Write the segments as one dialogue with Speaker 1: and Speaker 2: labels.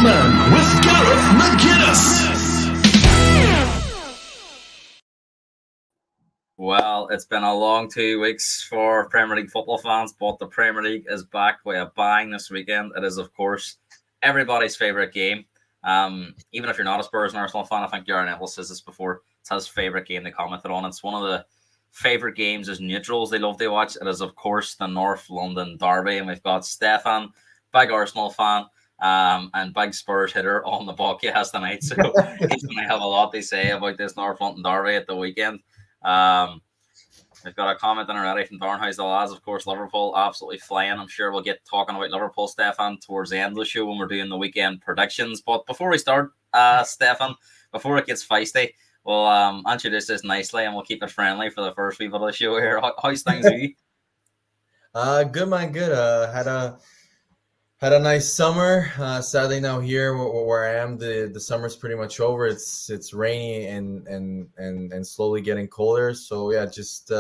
Speaker 1: Man with Gareth McGuinness.
Speaker 2: Well, it's been a long 2 weeks for Premier League football fans, but the Premier League is back with a bang this weekend. It is, of course, everybody's favourite game. Even if you're not a Spurs and Arsenal fan, I think Aaron Neville says this before. It's his favourite game they commented on. It's one of the favourite games as neutrals they love to watch. It is, of course, the North London Derby, and we've got Stefan, big Arsenal fan, and big Spurs hitter on the podcast tonight. So he's going to have a lot to say about this North London Derby at the weekend. We've got a comment in already from Darnhouse the lads. Of course, Liverpool absolutely flying. I'm sure we'll get talking about Liverpool, Stefan, towards the end of the show when we're doing the weekend predictions. But before we start, Stefan, before it gets feisty, we'll introduce this nicely and we'll keep it friendly for the first wee bit of the show here. How's things with you?
Speaker 3: Good, man. Good. Had a nice summer. Sadly, now here where I am, the summer's pretty much over. It's rainy and slowly getting colder. So yeah, just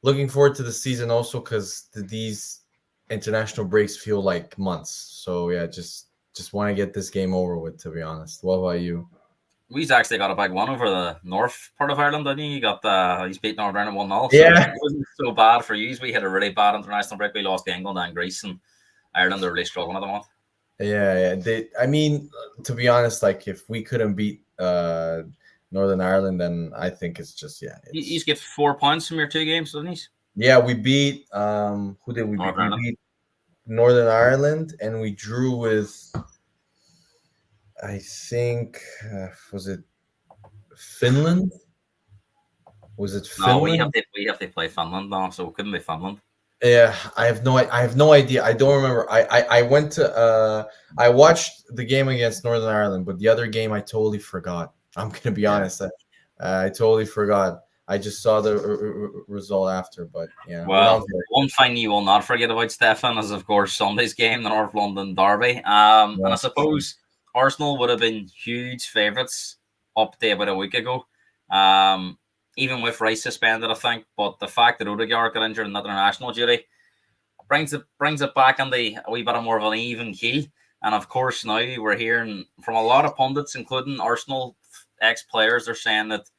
Speaker 3: looking forward to the season also because these international breaks feel like months. So yeah, just want to get this game over with. To be honest, what about you?
Speaker 2: We've actually got a big one over the north part of Ireland, didn't you? You got he's beaten Northern Ireland 1-0. So
Speaker 3: Yeah.
Speaker 2: it wasn't so bad for you. We had a really bad international break. We lost to England and Greece, and Ireland are really struggling at the moment.
Speaker 3: Yeah. I mean, to be honest, like if we couldn't beat Northern Ireland, then I think it's just
Speaker 2: You get 4 points from your 2 games, didn't you?
Speaker 3: Yeah, we beat who did we beat? We beat Northern Ireland, and we drew with I think was it Finland? Was it Finland?
Speaker 2: No, we have to play Finland now, so it couldn't be Finland.
Speaker 3: Yeah, I have no idea. I don't remember. I went to I watched the game against Northern Ireland, but the other game I totally forgot. I'm gonna be honest. I totally forgot. I just saw the result after, but yeah.
Speaker 2: Well, one thing you will not forget about, Stefan, is of course Sunday's game, the North London Derby. And I suppose Arsenal would have been huge favourites up to about a week ago. Even with Rice suspended, I think. But the fact that Odegaard got injured in international duty brings it back on a wee bit more of an even keel. And of course, now we're hearing from a lot of pundits, including Arsenal ex-players, they're saying that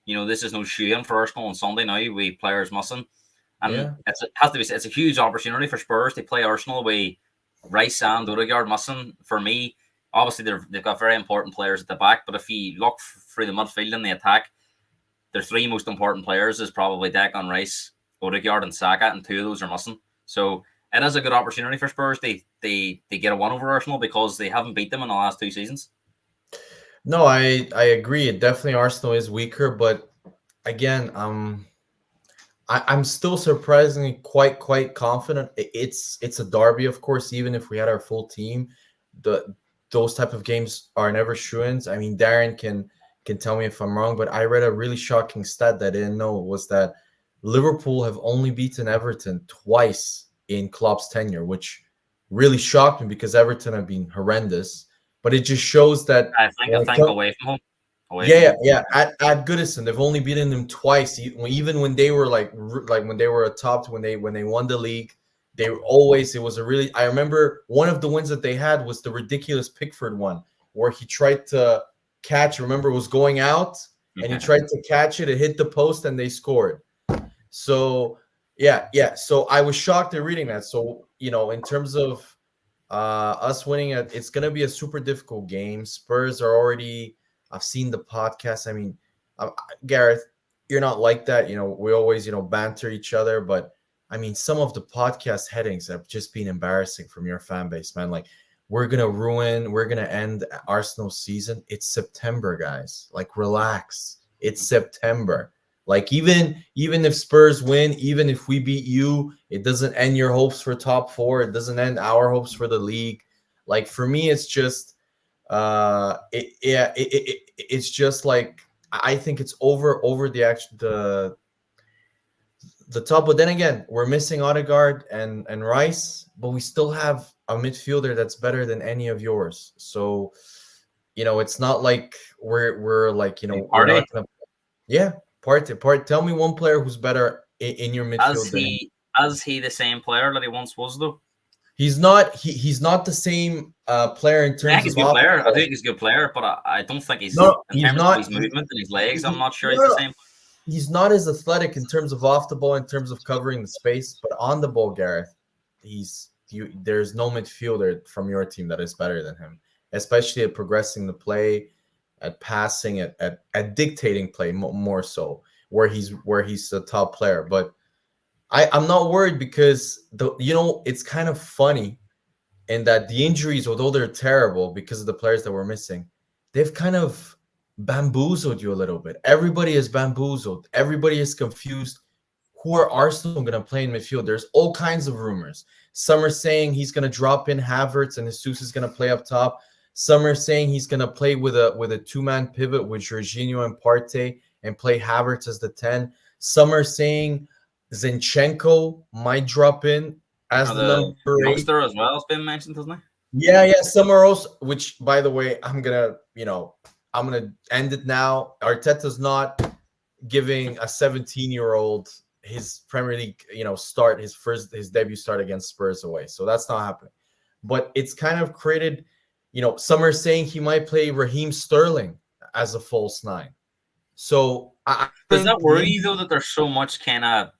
Speaker 2: this is no shoe-in for Arsenal on Sunday. Now we players mustn't, and it's a huge opportunity for Spurs to play Arsenal with Rice and Odegaard mustn't. For me, obviously they've got very important players at the back, but if you look through the midfield and the attack, their 3 most important players is probably Declan Rice, Odegaard, and Saka, and 2 of those are missing. So it is a good opportunity for Spurs. They get a win over Arsenal because they haven't beat them in the last 2 seasons.
Speaker 3: No, I agree. Definitely Arsenal is weaker, but again, I'm still surprisingly quite confident. It's a derby, of course. Even if we had our full team, those type of games are never shoo-ins. I mean, Darren can tell me if I'm wrong, but I read a really shocking stat that I didn't know was that Liverpool have only beaten Everton twice in Klopp's tenure, which really shocked me because Everton have been horrendous. But it just shows that
Speaker 2: I think away from home.
Speaker 3: Yeah. At Goodison, they've only beaten them twice. Even when they were like when they were atop, when they won the league, they were always. It was a really. I remember one of the wins that they had was the ridiculous Pickford one, where he tried to catch. Remember, it was going out, and he tried to catch it. It hit the post, and they scored. So yeah. So I was shocked at reading that. So in terms of us winning it, it's gonna be a super difficult game. Spurs are already. I've seen the podcast. I mean, Gareth, you're not like that. We always banter each other, but I mean, some of the podcast headings have just been embarrassing from your fan base, man. Like, we're gonna end Arsenal's season. It's September, guys. Like, relax. It's September. Like, even if Spurs win, even if we beat you, it doesn't end your hopes for top 4. It doesn't end our hopes for the league. Like, for me, it's just it's just like I think it's over the top. But then again, we're missing Odegaard and Rice, but we still have a midfielder that's better than any of yours. So it's not like we're like we're not gonna, part. Tell me one player who's better in your midfield.
Speaker 2: Is he the same player that he once was though?
Speaker 3: He's not he's not the same player in
Speaker 2: I think
Speaker 3: terms
Speaker 2: he's
Speaker 3: of
Speaker 2: a good player. I
Speaker 3: offense.
Speaker 2: think he's a good player, but I don't think he's
Speaker 3: No,
Speaker 2: in
Speaker 3: he's
Speaker 2: terms of
Speaker 3: not.
Speaker 2: his movement and his legs. I'm not sure
Speaker 3: No,
Speaker 2: he's the
Speaker 3: no,
Speaker 2: same.
Speaker 3: he's not as athletic in terms of off the ball, in terms of covering the space, but on the ball, Gareth, there's no midfielder from your team that is better than him, especially at progressing the play, at passing, at dictating play more so, where he's the top player. But I'm not worried because it's kind of funny in that the injuries, although they're terrible because of the players that were missing, they've kind of bamboozled you a little bit. Everybody is bamboozled. Everybody is confused. Who are Arsenal going to play in midfield? There's all kinds of rumors. Some are saying he's going to drop in Havertz and Jesus is going to play up top. Some are saying he's going to play with a two-man pivot with Jorginho and Partey and play Havertz as the 10. Some are saying Zinchenko might drop in as the
Speaker 2: The
Speaker 3: number 8.
Speaker 2: youngster as well has been mentioned, hasn't he?
Speaker 3: Yeah, somewhere else. Which, by the way, I'm gonna end it now. Arteta's not giving a 17-year-old his Premier League, start his debut start against Spurs away. So that's not happening. But it's kind of created, some are saying he might play Raheem Sterling as a false 9. So I
Speaker 2: Does
Speaker 3: think
Speaker 2: that worry you though that there's so much kind of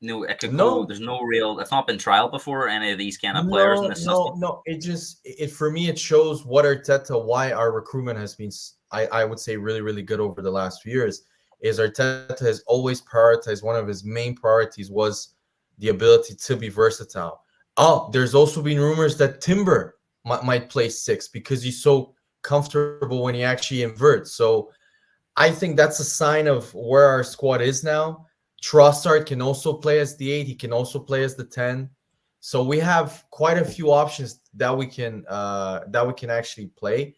Speaker 2: it could go.
Speaker 3: no.
Speaker 2: There's no real. It's not been trial before any of these kind of players in this system.
Speaker 3: No. It for me, it shows why our recruitment has been, I would say, really, really good over the last few years. Is Arteta has always prioritized, one of his main priorities was the ability to be versatile. Oh, there's also been rumors that Timber might play 6 because he's so comfortable when he actually inverts. So I think that's a sign of where our squad is now. Trossard can also play as the 8. He can also play as the 10. So we have quite a few options that we can actually play.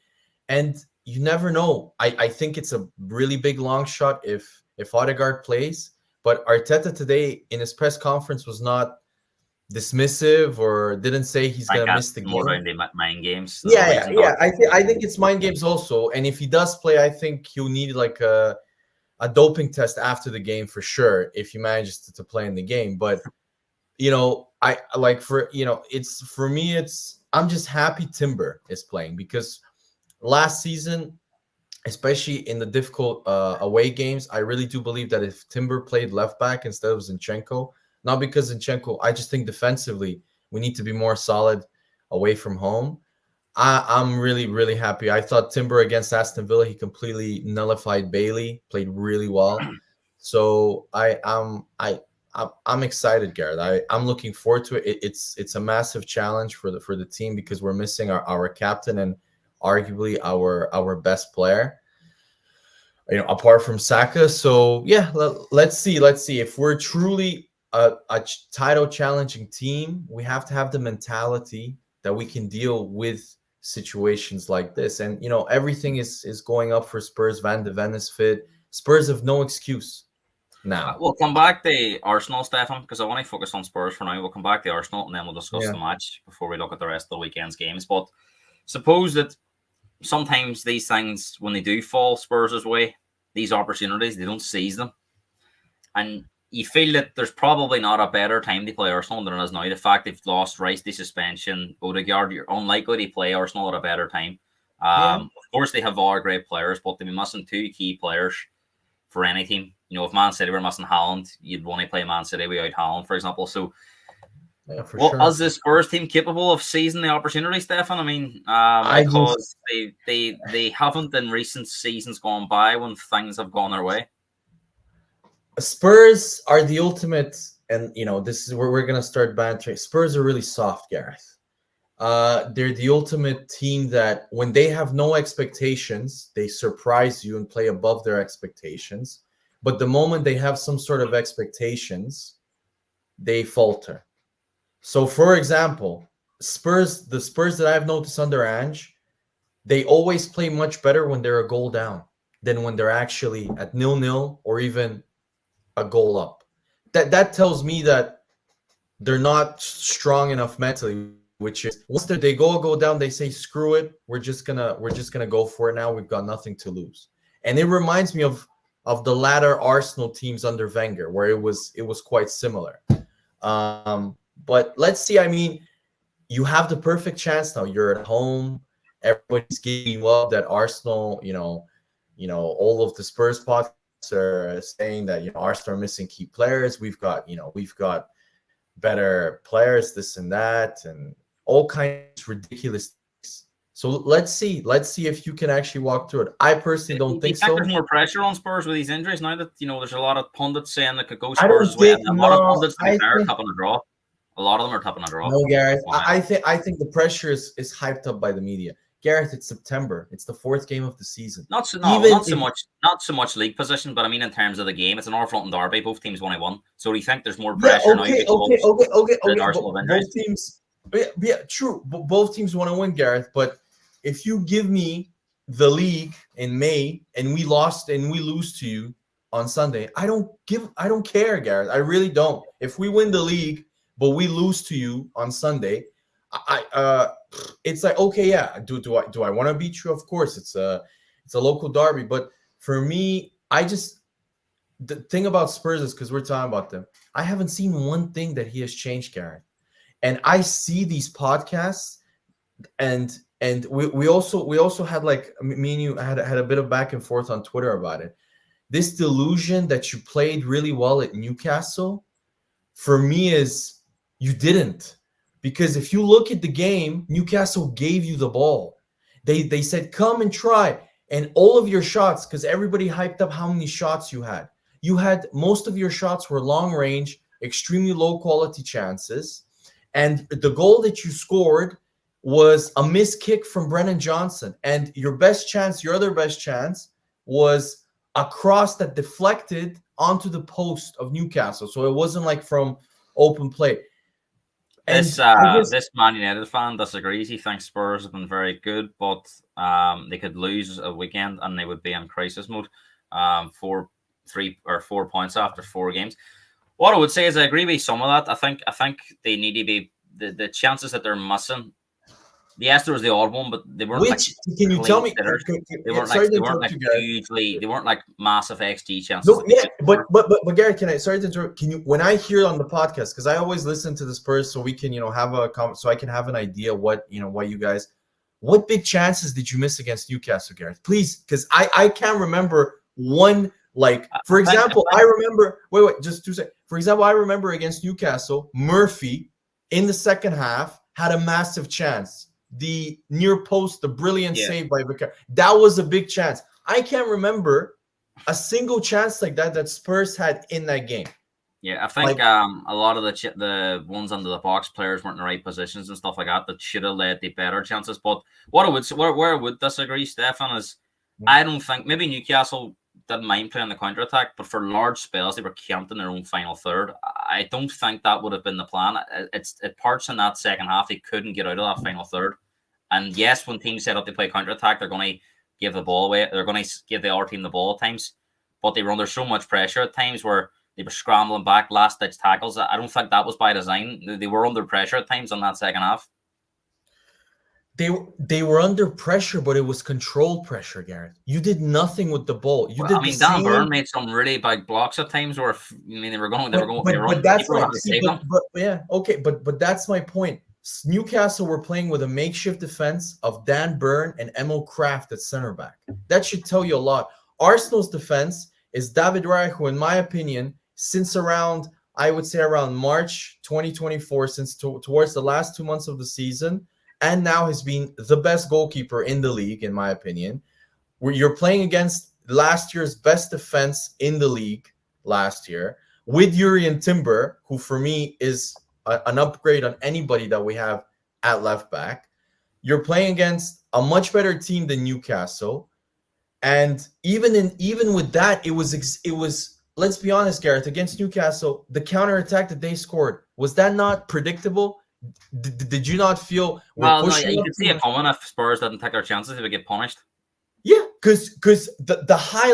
Speaker 3: And you never know. I think it's a really big long shot if Odegaard plays. But Arteta today in his press conference was not dismissive or didn't say he's
Speaker 2: I
Speaker 3: going
Speaker 2: think
Speaker 3: to miss the
Speaker 2: that's more
Speaker 3: game.
Speaker 2: down to mind games.
Speaker 3: Yeah. I think it's mind games also. And if he does play, I think he'll need like a doping test after the game for sure if he manages to play in the game. But I like it's for me, I'm just happy Timber is playing because last season, especially in the difficult away games, I really do believe that if Timber played left back instead of Zinchenko, not because Zinchenko, I just think defensively we need to be more solid away from home. I'm really, really happy. I thought Timber against Aston Villa, he completely nullified Bailey, played really well. So I'm excited, Gareth. I'm looking forward to it. It's a massive challenge for the team because we're missing our captain and arguably our best player, apart from Saka. So yeah, let's see if we're truly a title challenging team. We have to have the mentality that we can deal with situations like this. And everything is going up for Spurs. Van de Ven is fit. Spurs have no excuse now.
Speaker 2: We'll come back to Arsenal, Stefan, because I want to focus on Spurs for now. We'll come back to Arsenal and then we'll discuss the match before we look at the rest of the weekend's games. But suppose that sometimes these things, when they do fall Spurs' way, these opportunities, they don't seize them. And you feel that there's probably not a better time to play Arsenal than it is now. The fact they've lost Rice to suspension, Odegaard, you're unlikely to play Arsenal at a better time. Of course, they have all great players, but they'll be missing 2 key players for any team. If Man City were missing Haaland, you'd want to play Man City without Haaland, for example. So,
Speaker 3: sure.
Speaker 2: Is the Spurs team capable of seizing the opportunity, Stefan? I mean, because they haven't in recent seasons gone by when things have gone their way.
Speaker 3: Spurs are the ultimate, and this is where we're gonna start bantering. Spurs are really soft, Gareth. They're the ultimate team that when they have no expectations, they surprise you and play above their expectations. But the moment they have some sort of expectations, they falter. So, for example, the Spurs that I've noticed under Ange, they always play much better when they're a goal down than when they're actually at 0-0 or even a goal up. That tells me that they're not strong enough mentally, which is once they go down, they say, screw it, we're just gonna go for it now. We've got nothing to lose. And it reminds me of the latter Arsenal teams under Wenger, where it was quite similar. But let's see. I mean, you have the perfect chance now. You're at home. Everybody's giving you up that Arsenal, all of the Spurs podcasts are saying that Arsenal are missing key players. We've got better players, this and that, and all kinds of ridiculous things. So let's see if you can actually walk through it. I personally don't
Speaker 2: Do you
Speaker 3: think
Speaker 2: think
Speaker 3: so.
Speaker 2: there's more pressure on Spurs with these injuries now that there's a lot of pundits saying that could go
Speaker 3: I
Speaker 2: Spurs
Speaker 3: don't
Speaker 2: as well,
Speaker 3: think
Speaker 2: and a lot of
Speaker 3: no.
Speaker 2: pundits to be fair are tipping a draw. A lot of them are tipping a draw.
Speaker 3: No, Gareth. I think the pressure is hyped up by the media. Gareth, it's September. It's the fourth game of the season.
Speaker 2: Not so much league position, but I mean in terms of the game, it's an North London derby. Both teams 1-1. So do you think there's more pressure now?
Speaker 3: Okay.
Speaker 2: Arsenal
Speaker 3: Both teams, true. Both teams want to win, Gareth. But if you give me the league in May and we lose to you on Sunday, I don't care, Gareth. I really don't. If we win the league but we lose to you on Sunday, it's like, okay, yeah. Do I want to beat you? Of course, it's a local derby. But for me, the thing about Spurs is, because we're talking about them, I haven't seen one thing that he has changed, Gareth. And I see these podcasts, and we also had, like, me and you had a bit of back and forth on Twitter about it. This delusion that you played really well at Newcastle, for me, is you didn't. Because if you look at the game, Newcastle gave you the ball. They said, come and try. And all of your shots, because everybody hyped up how many shots you had. Most of your shots were long range, extremely low quality chances. And the goal that you scored was a missed kick from Brennan Johnson. And your other best chance was a cross that deflected onto the post of Newcastle. So it wasn't like from open play.
Speaker 2: This Man United fan disagrees. He thinks Spurs have been very good, but they could lose a weekend and they would be in crisis mode. 4 points after 4 games. What I would say is I agree with some of that. I think they need to be the chances that they're missing. Yes, there was the odd one, but they weren't.
Speaker 3: Can you tell me?
Speaker 2: They weren't like massive XG chances.
Speaker 3: No, yeah, but Gary, sorry to interrupt. Can you, when I hear on the podcast, because I always listen to the Spurs, so we can have so I can have an idea what big chances did you miss against Newcastle, Gareth? Please, because I can't remember one. Like, for example, I remember. Wait, just 2 seconds. For example, I remember against Newcastle, Murphy in the second half had a massive chance. The near post, the brilliant save by Wenger. That was a big chance. I can't remember a single chance like that Spurs had in that game.
Speaker 2: Yeah, I think a lot of the ones under the box players weren't in the right positions and stuff like that should have led to better chances. But what I would where I would disagree, Stefan, is I don't think maybe Newcastle didn't mind playing the counter attack, but for large spells they were camped in their own final third. I don't think that would have been the plan. It parts in that second half they couldn't get out of that final third. And yes, when teams set up to play counter attack, they're going to give the ball away. They're going to give the other team the ball at times, but they were under so much pressure at times where they were scrambling back, last ditch tackles. I don't think that was by design. They were under pressure at times on that second half.
Speaker 3: They were under pressure, but it was controlled pressure, Gareth. You did nothing with the ball.
Speaker 2: Dan Burn made some really big blocks at times where they were going. But that's
Speaker 3: but that's my point. Newcastle were playing with a makeshift defense of Dan Burn and Emil Kraft at center back. That should tell you a lot. Arsenal's defense is David Raya, who, in my opinion, since around March 2024, towards the last 2 months of the season, and now has been the best goalkeeper in the league, in my opinion. Where you're playing against last year's best defense in the league last year, with Yuri Timber, who for me is an upgrade on anybody that we have at left back. You're playing against a much better team than Newcastle, and even with that, it was. Let's be honest, Gareth, against Newcastle, the counterattack that they scored, was that not predictable? Did you not feel?
Speaker 2: Well, no, you could see it coming. If Spurs didn't take their chances, they would get punished.
Speaker 3: Yeah, because the high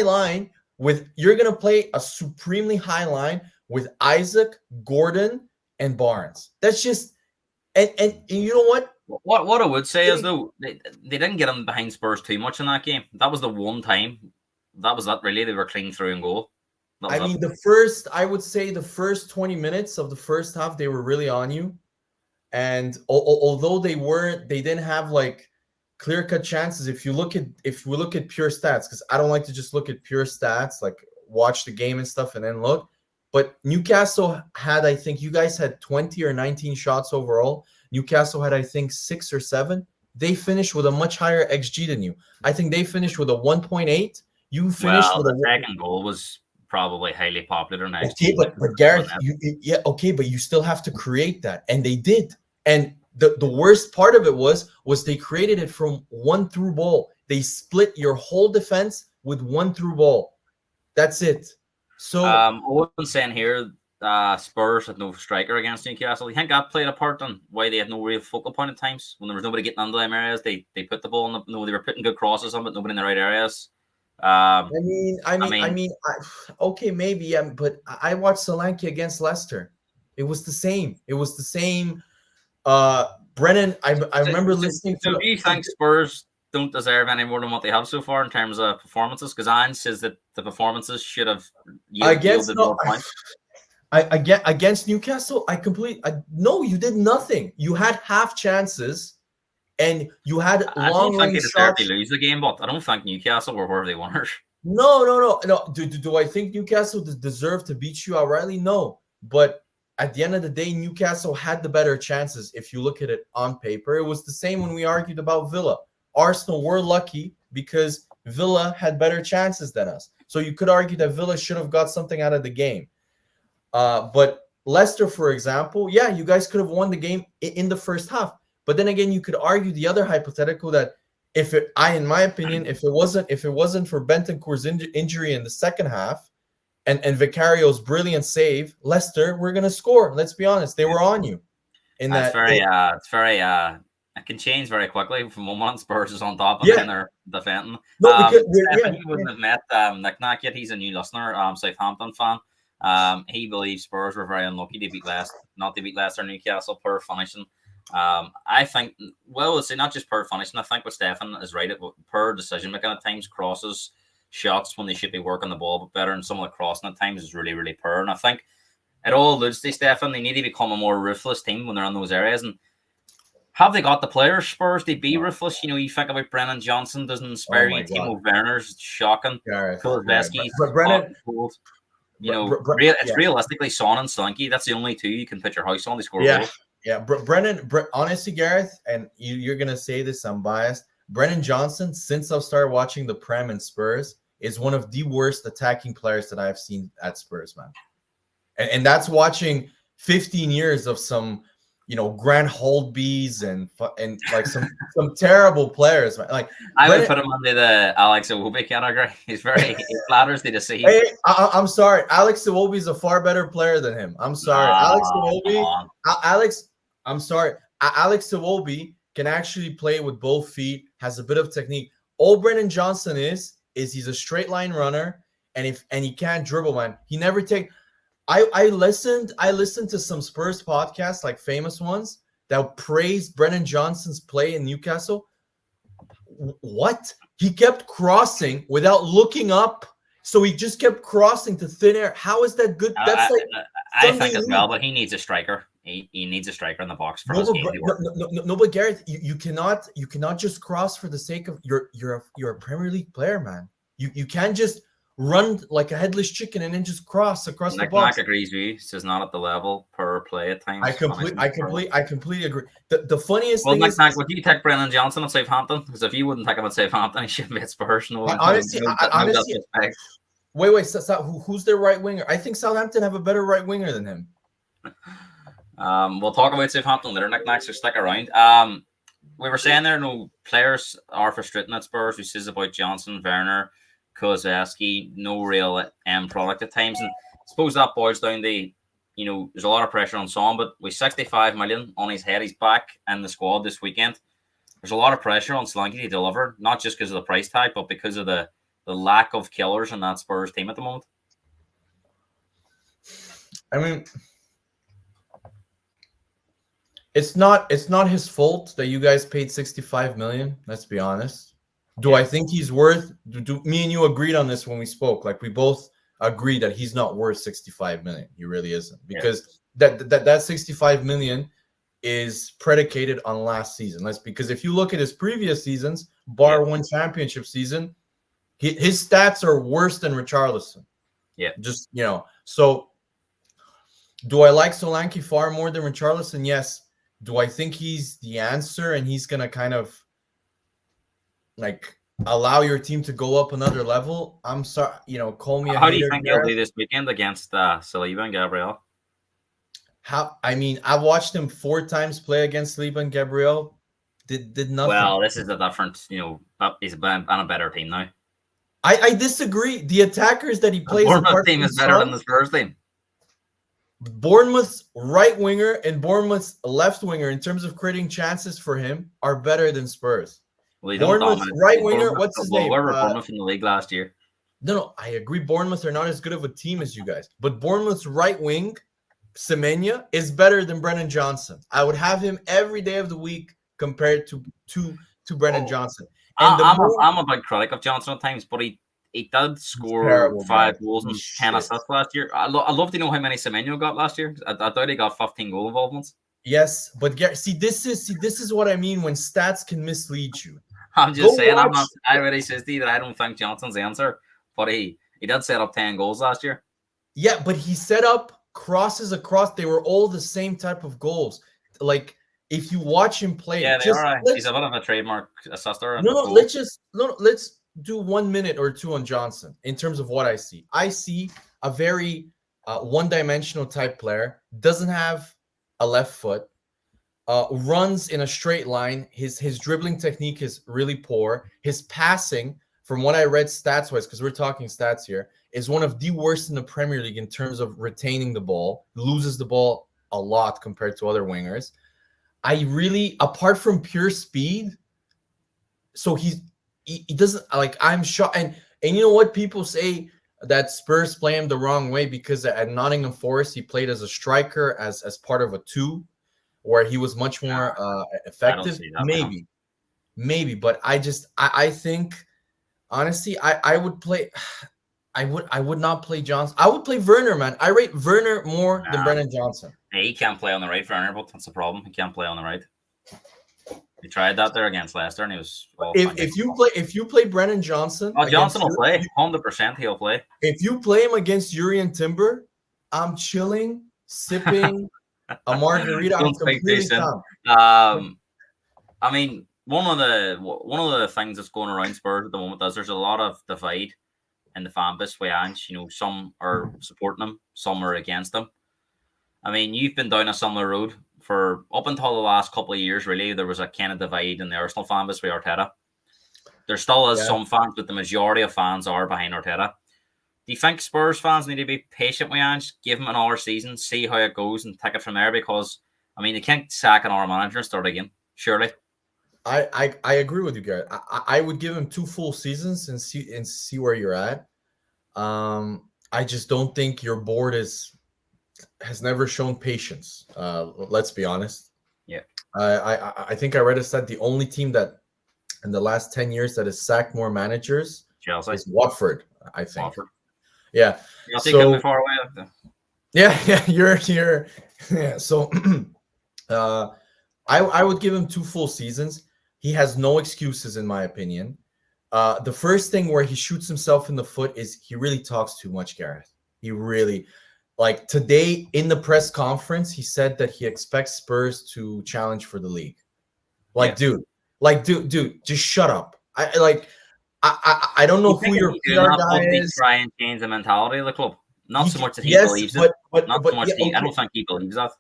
Speaker 3: line with, you're gonna play a supremely high line with Isaac, Gordon, and Barnes. That's just and you know what?
Speaker 2: What I would say is, though, they didn't get them behind Spurs too much in that game. That was the one time. That was that really they were clean through and goal.
Speaker 3: I would say the first 20 minutes of the first half, they were really on you. And although they didn't have like clear-cut chances. If we look at pure stats, because I don't like to just look at pure stats, like watch the game and stuff and then look. But Newcastle had, I think you guys had 20 or 19 shots overall. Newcastle had, I think, 6 or 7. They finished with a much higher XG than you. I think they finished with a 1.8. You finished with
Speaker 2: the second goal was probably highly popular next.
Speaker 3: Okay, but Gareth, but you still have to create that, and they did. And the worst part of it was they created it from one through ball. They split your whole defense with one through ball. That's it. So
Speaker 2: Owen's saying here, Spurs had no striker against Newcastle. You think that played a part on why they had no real focal point at times? When there was nobody getting under them areas, they put the ball in they were putting good crosses on, but nobody in the right areas.
Speaker 3: Okay, maybe, yeah, but I watched Solanke against Leicester. It was the same. Brennan, I remember listening to.
Speaker 2: Do you think Spurs don't deserve any more than what they have so far in terms of performances? Because Ange says that the performances should have yielded more points.
Speaker 3: Against Newcastle, no, you did nothing. You had half chances, and you had long range shots. I don't think they deserve to
Speaker 2: lose the game, but I don't think Newcastle were where they were.
Speaker 3: No. Do I think Newcastle deserve to beat you outrightly? No, but at the end of the day, Newcastle had the better chances. If you look at it on paper, it was the same when we argued about Villa. Arsenal were lucky because Villa had better chances than us. So you could argue that Villa should have got something out of the game. But Leicester, for example, yeah, you guys could have won the game in the first half. But then again, you could argue the other hypothetical that in my opinion, if it wasn't for Bentancur's injury in the second half, and Vicario's brilliant save, Leicester were going to score. Let's be honest. They were on you.
Speaker 2: It can change very quickly from one month. Spurs is on top and then they're defending.
Speaker 3: No, because
Speaker 2: he wouldn't have met Nick Nack yet. He's a new listener, Southampton fan. He believes Spurs were very unlucky to beat Leicester, Newcastle, poor finishing. I think, it's not just poor finishing. I think what Stefan is right at poor decision making at times, crosses, shots when they should be working the ball better, and some of the crossing at times is really, really poor. And I think it all alludes to Stefan. They need to become a more ruthless team when they're in those areas. And have they got the players, Spurs, to be ruthless? You know, you think about Brennan Johnson doesn't inspire you. Timo Werner's shocking. Kulusevski's
Speaker 3: Brennan,
Speaker 2: it's realistically Son and Solanke. That's the only two you can put your house on. They score goals.
Speaker 3: Yeah, Brennan. Honestly, Gareth, and you're gonna say this, I'm biased. Brennan Johnson, since I've started watching the Prem and Spurs, is one of the worst attacking players that I've seen at Spurs, man. And that's watching 15 years of some, Grant Holtbys and like some terrible players, man. Like
Speaker 2: I would put him under the Alex Iwobi category. He flatters the deceive.
Speaker 3: Hey, I'm sorry, Alex Iwobi is a far better player than him. I'm sorry, Alex Iwobi. I'm sorry, Alex Iwobi can actually play with both feet, has a bit of technique. All Brennan Johnson is he's a straight line runner, and he can't dribble, man. He never take. I listened to some Spurs podcasts, like famous ones, that praised Brennan Johnson's play in Newcastle. What? He kept crossing without looking up, so he just kept crossing to thin air. How is that good? That's
Speaker 2: I think as well, but he needs a striker. He needs a striker in the box for his game.
Speaker 3: No, but Gareth, you cannot just cross for the sake of you're a Premier League player, man. You can't just run like a headless chicken and then just cross across the box.
Speaker 2: Nick agrees with you. It's just not at the level per play at times.
Speaker 3: I completely agree. The funniest
Speaker 2: thing
Speaker 3: is,
Speaker 2: would you take Brennan Johnson at Southampton? Because if you wouldn't take him at Southampton, he shouldn't be at Spurs.
Speaker 3: Honestly, wait. Who's their right winger? I think Southampton have a better right winger than him.
Speaker 2: We'll talk about Southampton later, Nick, so stick around. We were saying there, no players are frustrating at Spurs. We says about Johnson, Werner, Kulusevski, no real end product at times. And I suppose that boils down to, there's a lot of pressure on Son, but with 65 million on his head, he's back in the squad this weekend. There's a lot of pressure on Solanke to deliver, not just because of the price tag, but because of the lack of killers in that Spurs team at the moment.
Speaker 3: I mean, it's not his fault that you guys paid 65 million. Let's be honest. Do I think he's worth? Do me and you agreed on this when we spoke? Like, we both agree that he's not worth 65 million. He really isn't, because that 65 million is predicated on last season. Because if you look at his previous seasons, bar one championship season, his stats are worse than Richarlison.
Speaker 2: Yeah.
Speaker 3: Just, so do I like Solanke far more than Richarlison? Yes. Do I think he's the answer and he's going to kind of like allow your team to go up another level? I'm sorry, call me a
Speaker 2: How
Speaker 3: hater.
Speaker 2: do you think he'll do this weekend against Saliba and Gabriel?
Speaker 3: I've watched him 4 times play against Saliba and Gabriel. Did nothing.
Speaker 2: Well, this is a different, he's on a better team now.
Speaker 3: I disagree. The attackers that he plays,
Speaker 2: Bournemouth team is better than the Spurs team.
Speaker 3: Bournemouth's right winger and Bournemouth's left winger, in terms of creating chances for him, are better than Spurs.
Speaker 2: Well,
Speaker 3: Bournemouth's right winger, what's his name?
Speaker 2: Where were Bournemouth in the league last year?
Speaker 3: No, I agree. Bournemouth are not as good of a team as you guys. But Bournemouth's right wing, Semenya, is better than Brennan Johnson. I would have him every day of the week compared to Brennan Johnson. And
Speaker 2: I'm a big critic of Johnson at times, but he did score 5 goals and 10 assists last year. I'd love to know how many Semenyo got last year. I doubt he got 15 goal involvements.
Speaker 3: Yes, but this is what I mean when stats can mislead you.
Speaker 2: I'm just saying. I already says to you that I don't think Johnson's the answer, but he did set up 10 goals last year.
Speaker 3: Yeah, but he set up crosses across. They were all the same type of goals. Like, if you watch him play,
Speaker 2: yeah, they are. He's a bit of a trademark assister.
Speaker 3: Let's do 1 minute or 2 on Johnson in terms of what I see. I see a very one-dimensional type player. Doesn't have a left foot. Runs in a straight line. His dribbling technique is really poor. His passing, from what I read stats-wise, because we're talking stats here, is one of the worst in the Premier League in terms of retaining the ball. Loses the ball a lot compared to other wingers. Apart from pure speed, so he doesn't, like, I'm shocked. And you know what? People say that Spurs play him the wrong way because at Nottingham Forest, he played as a striker, as part of a 2, where he was much more effective. Maybe, but I think, honestly, I would play. I would not play Johnson. I would play Werner, man. I rate Werner more than Brennan Johnson.
Speaker 2: Yeah, he can't play on the right, Werner, but that's the problem. He can't play on the right. He tried that there against Leicester, and he was.
Speaker 3: If you play Brennan Johnson,
Speaker 2: Johnson will play 100%. He'll play. If
Speaker 3: you play him against Yuri and Timber, I'm chilling, sipping a margarita. I'm completely calm.
Speaker 2: I mean, one of the things that's going around Spurs at the moment is there's a lot of divide in the fan base with Ange. Some are supporting him, some are against him. I mean, you've been down a similar road for up until the last couple of years, really. There was a kind of divide in the Arsenal fan base with Arteta. There still is some fans, but the majority of fans are behind Arteta. Do you think Spurs fans need to be patient with Ange, give him another season, see how it goes, and take it from there? Because, I mean, they can't sack another manager and start again, surely.
Speaker 3: I agree with you, Garrett. I would give him 2 full seasons and see where you're at. I just don't think your board has never shown patience. Let's be honest.
Speaker 2: Yeah.
Speaker 3: I think I read a stat. The only team that in the last 10 years that has sacked more managers is Watford. I think. Watford. Yeah.
Speaker 2: So far away.
Speaker 3: Yeah. You're here. Yeah. So, I would give him 2 full seasons. He has no excuses, in my opinion. The first thing where he shoots himself in the foot is he really talks too much, Gareth. He really, like, today in the press conference, he said that he expects Spurs to challenge for the league. Dude, just shut up. I don't know who your PR guy is.
Speaker 2: Try and change the mentality of the club. Not so much that he believes it. I don't think he believes that.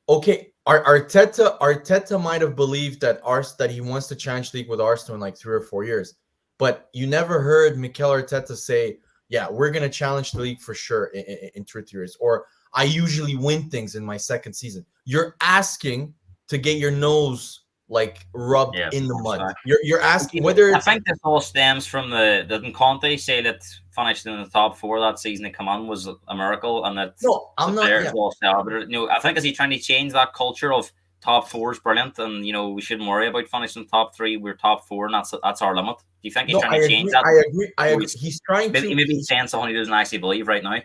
Speaker 3: Okay, Arteta might have believed that he wants to challenge league with Arsenal in like 3 or 4 years, but you never heard Mikel Arteta say, "Yeah, we're gonna challenge the league for sure in 2 or 3 years," or "I usually win things in my second season." You're asking to get your nose rubbed in the mud. You're asking whether it's...
Speaker 2: I think this all stems from didn't Conte say that finishing in the top 4 that season to come on was a miracle, and that players all celebrated. I think is he trying to change that culture of top 4 is brilliant, and we shouldn't worry about finishing top 3. We're top 4, and that's our limit. Do you think he's trying to change that?
Speaker 3: I agree. He's trying to.
Speaker 2: Maybe he's saying something he doesn't actually believe right now.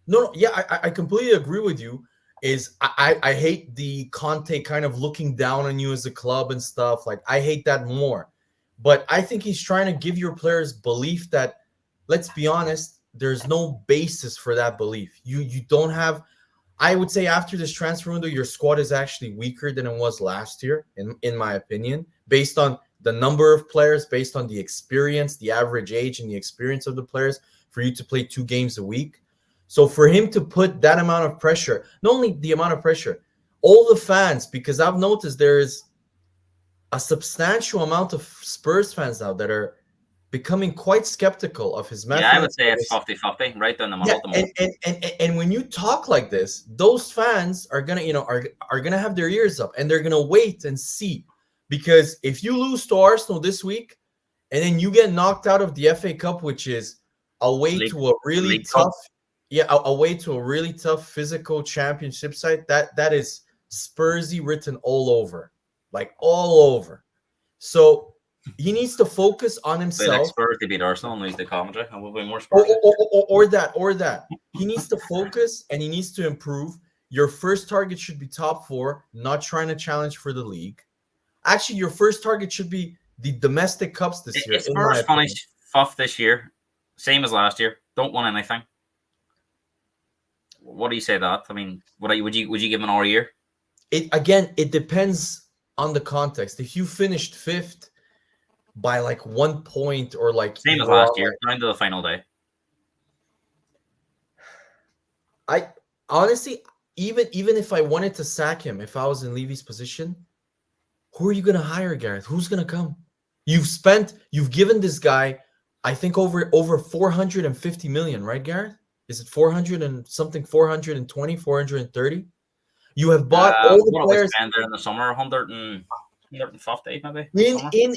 Speaker 3: No, yeah, I completely agree with you. is I hate the Conte kind of looking down on you as a club and stuff. Like, I hate that more. But I think he's trying to give your players belief that, let's be honest, there's no basis for that belief. You don't have. I would say after this transfer window, your squad is actually weaker than it was last year, in my opinion, based on the number of players, based on the experience, the average age and the experience of the players for you to play 2 games a week. So for him to put that amount of pressure, not only the amount of pressure, all the fans, because I've noticed there is a substantial amount of Spurs fans now that are becoming quite skeptical of his methods.
Speaker 2: Yeah, I would say it's 50-50, right down the middle.
Speaker 3: Yeah, and when you talk like this, those fans are gonna, are gonna have their ears up and they're gonna wait and see. Because if you lose to Arsenal this week and then you get knocked out of the FA Cup, which is away to a really tough, away to a really tough physical championship side, that is Spursy written all over, like all over. So he needs to focus on himself.
Speaker 2: Like Spurs, they beat Arsenal and lose the commentary, and we'll be more Spurs.
Speaker 3: Or that. He needs to focus and he needs to improve. Your first target should be top 4, not trying to challenge for the league. Actually, your first target should be the domestic cups this year.
Speaker 2: If Spurs finish 5th this year, same as last year, don't win anything. What do you say to that? I mean, would you give him an year?
Speaker 3: It depends on the context. If you finished 5th by like 1 point or like
Speaker 2: same as last year, down to the final day.
Speaker 3: I honestly, even if I wanted to sack him, if I was in Levy's position, who are you going to hire, Gareth? Who's going to come? You've given this guy, I think over 450 million, right, Gareth? Is it 400 and something, 420, 430? You have bought all the players
Speaker 2: in the summer, 150 maybe.
Speaker 3: In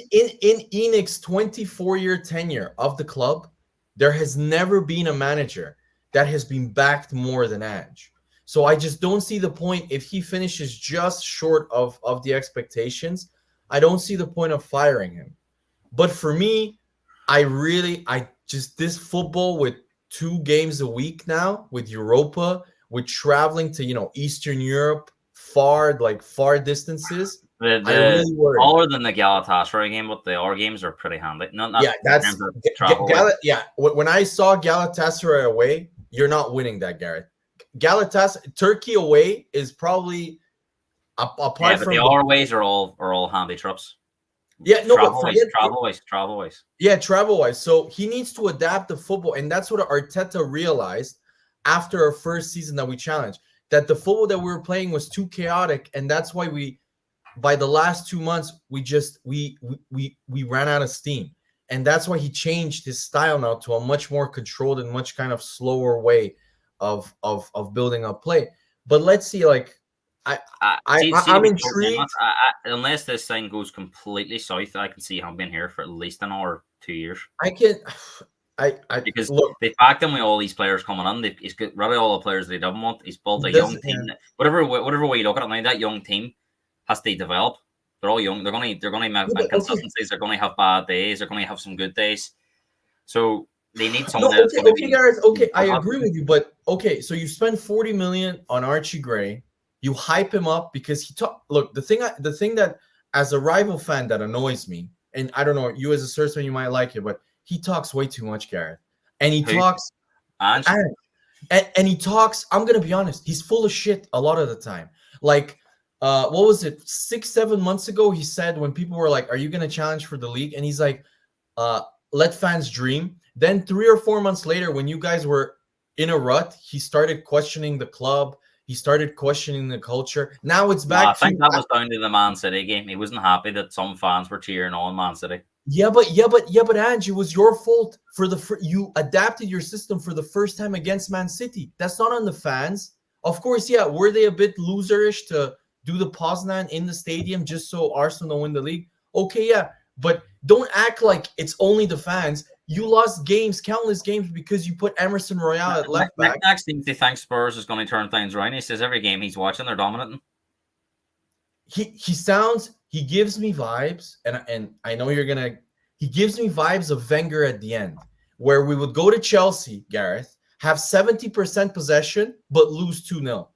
Speaker 3: Enix's 24-year tenure of the club, there has never been a manager that has been backed more than Ange. So I just don't see the point if he finishes just short of the expectations. I don't see the point of firing him. But for me, this football with 2 games a week now, with Europa, with traveling to Eastern Europe, far distances. I really worry.
Speaker 2: Other than the Galatasaray game, but the other games are pretty handy.
Speaker 3: That's travel. When I saw Galatasaray away, you're not winning that, Gareth. Turkey away is probably apart from
Speaker 2: the other ways are all handy trips.
Speaker 3: Yeah, no,
Speaker 2: travel wise.
Speaker 3: Yeah, travel wise. So he needs to adapt the football, and that's what Arteta realized after our first season that we challenged, that the football that we were playing was too chaotic, and that's why by the last 2 months we ran out of steam, and that's why he changed his style now to a much more controlled and much kind of slower way of building up play. But let's see, like I'm intrigued.
Speaker 2: Unless this thing goes completely south, I can see him being here for at least another 2 years. Because they backed him with all these players coming in. He's got rid of all the players they don't want. He's built a young team. Yeah. Whatever way you look at it now, that young team has to develop. They're all young. They're going to make inconsistencies. They're going to have bad days. They're going to have some good days. So they need someone else.
Speaker 3: Okay, Gareth. Okay, I agree with you. But okay, so you spend 40 million on Archie Gray. You hype him up because he talk. Look, the thing that as a rival fan that annoys me, and I don't know, you as a Spurs fan you might like it, but he talks way too much, Gareth. And he talks,
Speaker 2: Ange?
Speaker 3: and he talks. I'm gonna be honest, he's full of shit a lot of the time. Like, what was it? 6-7 months ago, he said when people were like, "Are you gonna challenge for the league?" And he's like, "Let fans dream." Then 3 or 4 months later, when you guys were in a rut, he started questioning the club. He started questioning the culture. Now it's back.
Speaker 2: I think that was down to the Man City game. He wasn't happy that some fans were cheering on Man City.
Speaker 3: Yeah, but Ange, it was your fault you adapted your system for the first time against Man City. That's not on the fans. Of course, yeah, were they a bit loserish to do the Poznan in the stadium just so Arsenal don't win the league? Okay, yeah, but don't act like it's only the fans. You lost countless games, because you put Emerson Royale at left back.
Speaker 2: Next thing they think Spurs is going to turn things around. He says every game he's watching, they're dominating.
Speaker 3: He gives me vibes, and I know he gives me vibes of Wenger at the end, where we would go to Chelsea, Gareth, have 70% possession, but lose 2-0.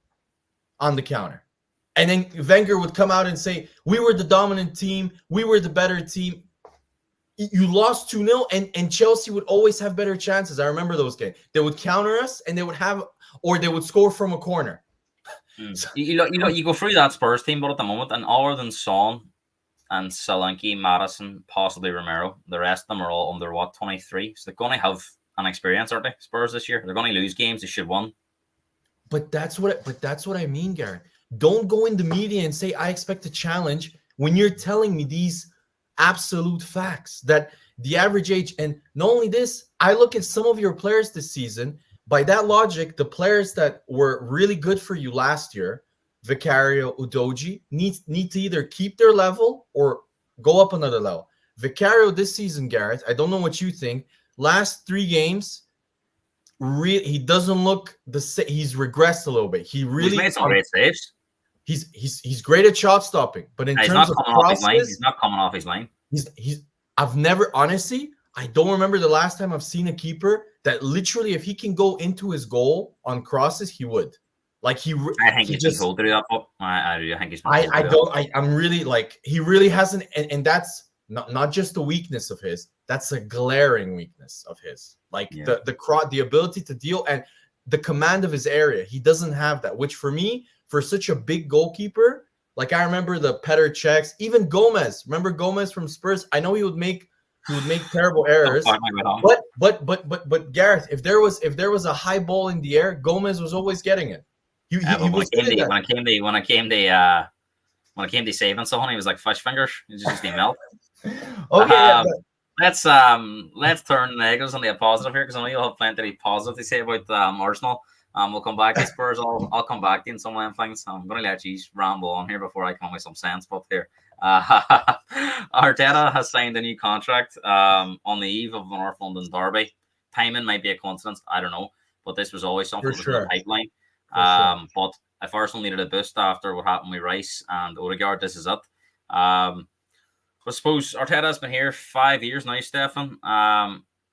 Speaker 3: on the counter. And then Wenger would come out and say, we were the dominant team. We were the better team. You lost 2-0, and Chelsea would always have better chances. I remember those games. They would counter us, and they would score from a corner.
Speaker 2: You go through that Spurs team, but at the moment, and other than Son and Solanke, Madison, possibly Romero, the rest of them are all under 23. So they're going to have an experience, aren't they? Spurs this year, they're going to lose games they should win.
Speaker 3: But that's what I mean, Garrett. Don't go in the media and say I expect a challenge when you're telling me these absolute facts that the average age. And not only this, I look at some of your players this season. By that logic, the players that were really good for you last year, Vicario, Udogie, need to either keep their level or go up another level. Vicario this season, Garrett, I don't know what you think. Last 3 games, he doesn't look the same. He's regressed a little bit. He's
Speaker 2: made some great saves.
Speaker 3: He's great at shot stopping, but in terms of process,
Speaker 2: he's not coming off his line.
Speaker 3: I've never, honestly, I don't remember the last time I've seen a keeper that literally, if he can go into his goal on crosses, he would. Like
Speaker 2: I think he's been told to do that. I think he's been told
Speaker 3: to do that. I'm really like, he really hasn't, and that's not just a weakness of his. That's a glaring weakness of his. Like the ability to deal and the command of his area. He doesn't have that, which for me, for such a big goalkeeper, like I remember the Petr checks, even Gomez. Remember Gomez from Spurs? I know he would make terrible errors. But Gareth, if there was a high ball in the air, Gomez was always getting it. When
Speaker 2: I came to saving someone, he was like fish fingers. He just didn't melt.
Speaker 3: Okay.
Speaker 2: Let's turn negatives into a positive here, because I know you'll have plenty positive to say about Arsenal. We'll come back to Spurs. I'll come back to you in some of them things. I'm going to let you ramble on here before I come up with some sense. But here, Arteta has signed a new contract on the eve of the North London derby. Timing might be a coincidence, I don't know, but this was always something that was in the pipeline. But if Arsenal needed a boost after what happened with Rice and Odegaard, this is it. I suppose Arteta has been here 5 years now, Stefan.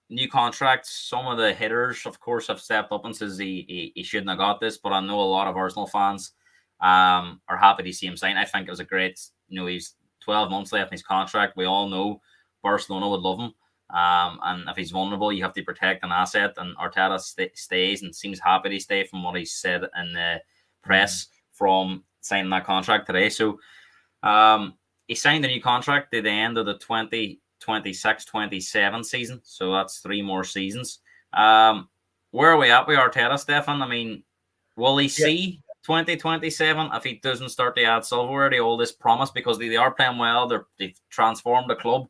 Speaker 2: New contracts. Some of the hitters, of course, have stepped up and says he shouldn't have got this, but I know a lot of Arsenal fans are happy to see him sign. I think it was a great, he's 12 months left in his contract. We all know Barcelona would love him. And if he's vulnerable, you have to protect an asset, and Arteta stays and seems happy to stay from what he said in the press from signing that contract today. So he signed a new contract at the end of the 2026-27 season. So that's 3 more seasons. Where are we at with Arteta, Stefan? I mean, will he see 2027 if he doesn't start to add silverware to all this promise? Because they are playing well. They've transformed the club.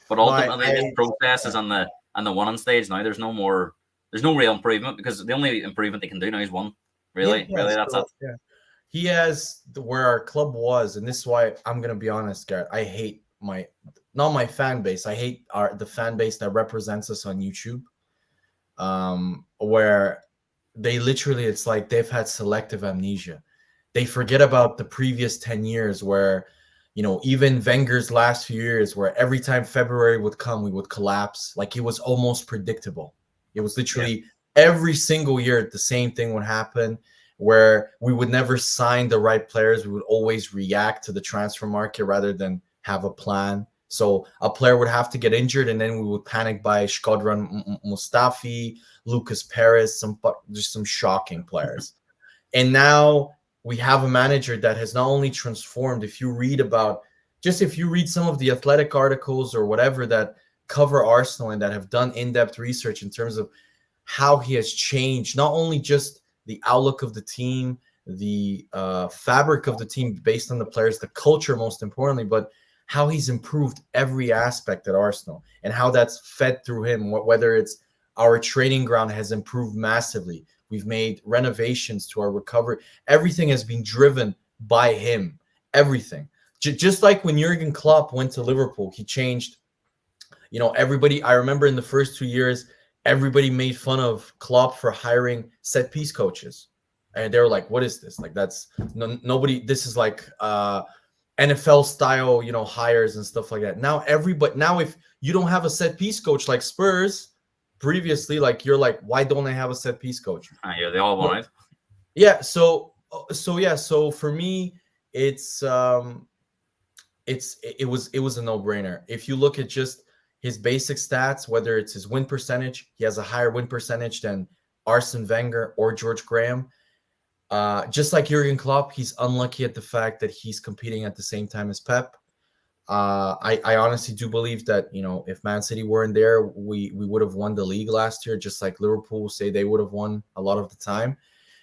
Speaker 2: But ultimately, this process is on the winning stage now. There's no real improvement, because the only improvement they can do now is one. Really, that's it.
Speaker 3: Yeah. He has where our club was, and this is why I'm gonna be honest, Garrett. I hate not my fan base. I hate the fan base that represents us on YouTube, where they literally, it's like they've had selective amnesia. They forget about the previous 10 years where, even Wenger's last few years, where every time February would come, we would collapse. Like, it was almost predictable. It was literally every single year the same thing would happen, where we would never sign the right players. We would always react to the transfer market rather than have a plan. So a player would have to get injured, and then we would panic by Shkodran Mustafi, Lucas Perez, just some shocking players. And now we have a manager that has not only transformed. If you read some of the Athletic articles or whatever that cover Arsenal and that have done in-depth research in terms of how he has changed, not only just the outlook of the team, the fabric of the team based on the players, the culture most importantly, but how he's improved every aspect at Arsenal and how that's fed through him, whether it's our training ground has improved massively. We've made renovations to our recovery. Everything has been driven by him. Everything. Just like when Jurgen Klopp went to Liverpool, he changed, everybody. I remember in the first 2 years, everybody made fun of Klopp for hiring set piece coaches. And they were like, what is this? Like, that's nobody. This is like NFL style, hires and stuff like that. Now, if you don't have a set piece coach like Spurs previously, like, you're like, why don't I have a set piece coach?
Speaker 2: You're the all one, right?
Speaker 3: Yeah. So So for me, it's it was a no-brainer. If you look at just his basic stats, whether it's his win percentage, he has a higher win percentage than Arsene Wenger or George Graham. Just like Jurgen Klopp, he's unlucky at the fact that he's competing at the same time as Pep. I honestly do believe that, if Man City weren't there, we would have won the league last year, just like Liverpool say they would have won a lot of the time.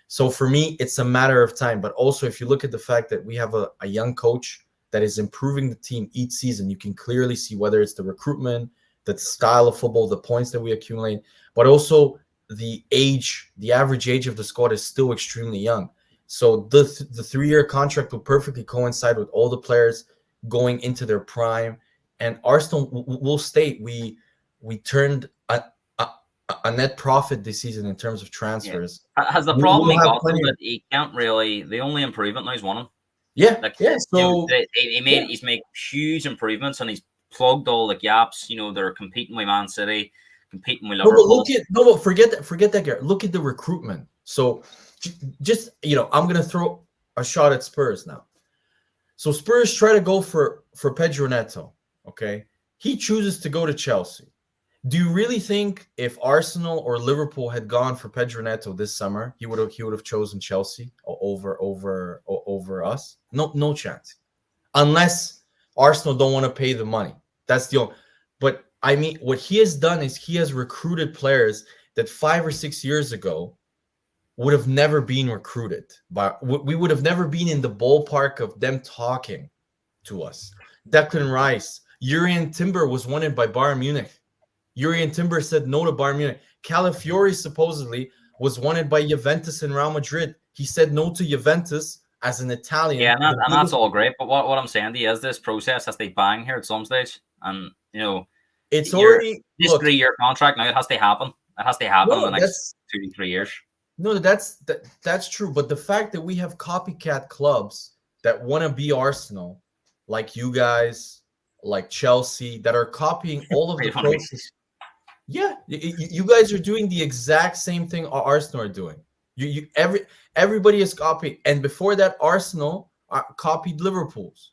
Speaker 3: So for me, it's a matter of time. But also, if you look at the fact that we have a young coach that is improving the team each season, you can clearly see whether it's the recruitment, the style of football, the points that we accumulate, but also the average age of the squad is still extremely young. So the 3-year contract will perfectly coincide with all the players going into their prime. And Arsenal will state we turned a net profit this season in terms of transfers.
Speaker 2: Yeah. Has the problem he got them that he can't really? The only improvement now he's won him.
Speaker 3: Yeah,
Speaker 2: like,
Speaker 3: yeah. So
Speaker 2: he's made huge improvements and he's plugged all the gaps. They're competing with Man City, competing with Liverpool.
Speaker 3: But forget that, Garrett. Look at the recruitment. So just I'm gonna throw a shot at Spurs now. So Spurs try to go for Pedro Neto. Okay, he chooses to go to Chelsea. Do you really think if Arsenal or Liverpool had gone for Pedro Neto this summer, he would have chosen Chelsea over us? No chance. Unless Arsenal don't want to pay the money. That's the only. But I mean, what he has done is he has recruited players that 5 or 6 years ago would have never been recruited. But we would have never been in the ballpark of them talking to us. Declan Rice, Jurrien Timber was wanted by Bayern Munich. Jurrien Timber said no to Bayern Munich. Calafiori supposedly was wanted by Juventus and Real Madrid. He said no to Juventus as an Italian.
Speaker 2: Yeah, and that's all great. But what I'm saying to you is this process has to bang here at some stage. And,
Speaker 3: it's already
Speaker 2: this 3-year contract now. It has to happen. It has to happen in the next 2 to 3 years.
Speaker 3: No, that's true. But the fact that we have copycat clubs that want to be Arsenal, like you guys, like Chelsea, that are copying all of the process. Yeah, you guys are doing the exact same thing Arsenal are doing. Everybody is copying, and before that, Arsenal copied Liverpool's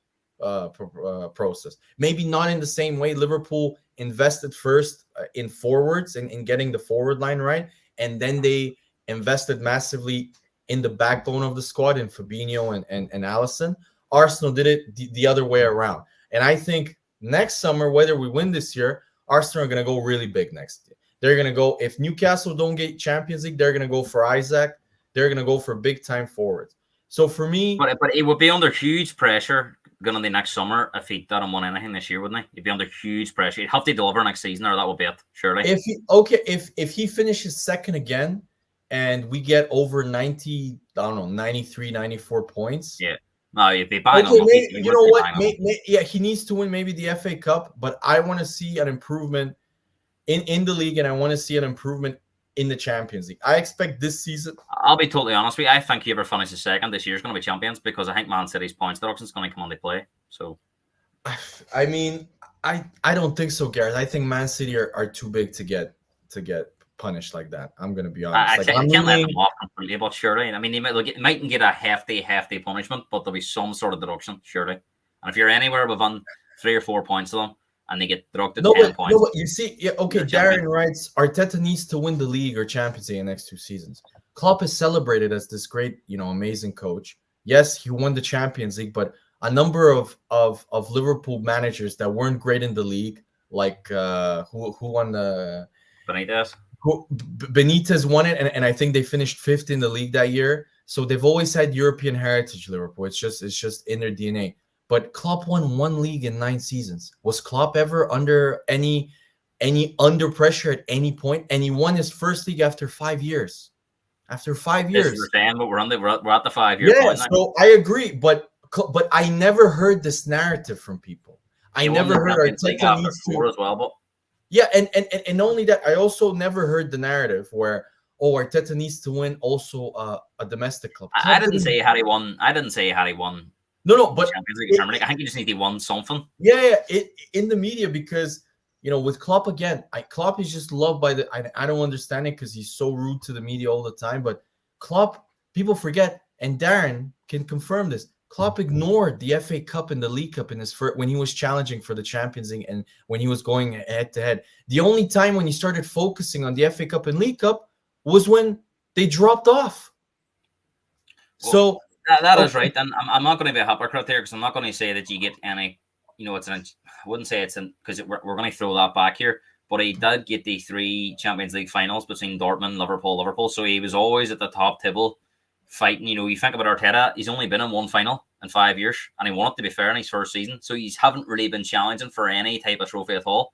Speaker 3: process. Maybe not in the same way. Liverpool invested first in forwards and in getting the forward line right, and then they invested massively in the backbone of the squad in Fabinho and Alisson. Arsenal did it the other way around, and I think next summer, whether we win this year, Arsenal are going to go really big next year. They're going to go, if Newcastle don't get Champions League, they're going to go for Isaac. They're going to go for big-time forwards. So for me...
Speaker 2: But it would be under huge pressure going into the next summer if he didn't win anything this year, wouldn't he? He'd be under huge pressure. He'd have to deliver next season, or that would be it, surely.
Speaker 3: If he finishes second again and we get over 90, I don't know, 93, 94 points...
Speaker 2: Yeah. No, if they bang on,
Speaker 3: you know what? He needs to win maybe the FA Cup, but I want to see an improvement in the league, and I want to see an improvement in the Champions League. I expect this season.
Speaker 2: I'll be totally honest with you. I think whoever finishes second this year is going to be champions, because I think Man City's points deduction is going to come into play. So,
Speaker 3: I mean, I don't think so, Gareth. I think Man City are too big to get punished like that. I'm going to be honest.
Speaker 2: I can't let them off completely, but surely. I mean, they mightn't get a hefty punishment, but there'll be some sort of deduction, surely. And if you're anywhere within 3 or 4 points of them, and they get deducted 10 points.
Speaker 3: No, but you see, Darren writes, Arteta needs to win the league or Champions League in the next 2 seasons. Klopp is celebrated as this great, amazing coach. Yes, he won the Champions League, but a number of Liverpool managers that weren't great in the league, like who won the
Speaker 2: Benitez.
Speaker 3: Benitez won it, and I think they finished 5th in the league that year. So they've always had European heritage, Liverpool. It's just in their DNA. But Klopp won 1 league in 9 seasons. Was Klopp ever under any under pressure at any point? And he won his first league after 5 years. After 5 years.
Speaker 2: We're saying, but we're at the 5-year point now.
Speaker 3: So I agree, but I never heard this narrative from people. I never heard Arteta needs to
Speaker 2: as well, but.
Speaker 3: Yeah, and only that, I also never heard the narrative where Arteta needs to win also a domestic club.
Speaker 2: I didn't say Harry won.
Speaker 3: No, but
Speaker 2: Champions League, I think you just need to win something.
Speaker 3: Yeah, in the media, because with Klopp again, Klopp is just loved by I don't understand it because he's so rude to the media all the time. But Klopp, people forget, And Darren can confirm this. Klopp ignored the FA Cup and the League Cup in his first, when he was challenging for the Champions League and when he was going head to head. The only time when he started focusing on the FA Cup and League Cup was when they dropped off.
Speaker 2: Well,
Speaker 3: so
Speaker 2: that is right, and I'm not going to be a hypocrite here because I'm not going to say that you get any. I wouldn't say it's because we're going to throw that back here. But he did get the 3 Champions League finals between Dortmund, Liverpool. So he was always at the top table fighting. You think about Arteta, he's only been in 1 final in 5 years, and he won it, to be fair, in his first season. So he haven't really been challenging for any type of trophy at all.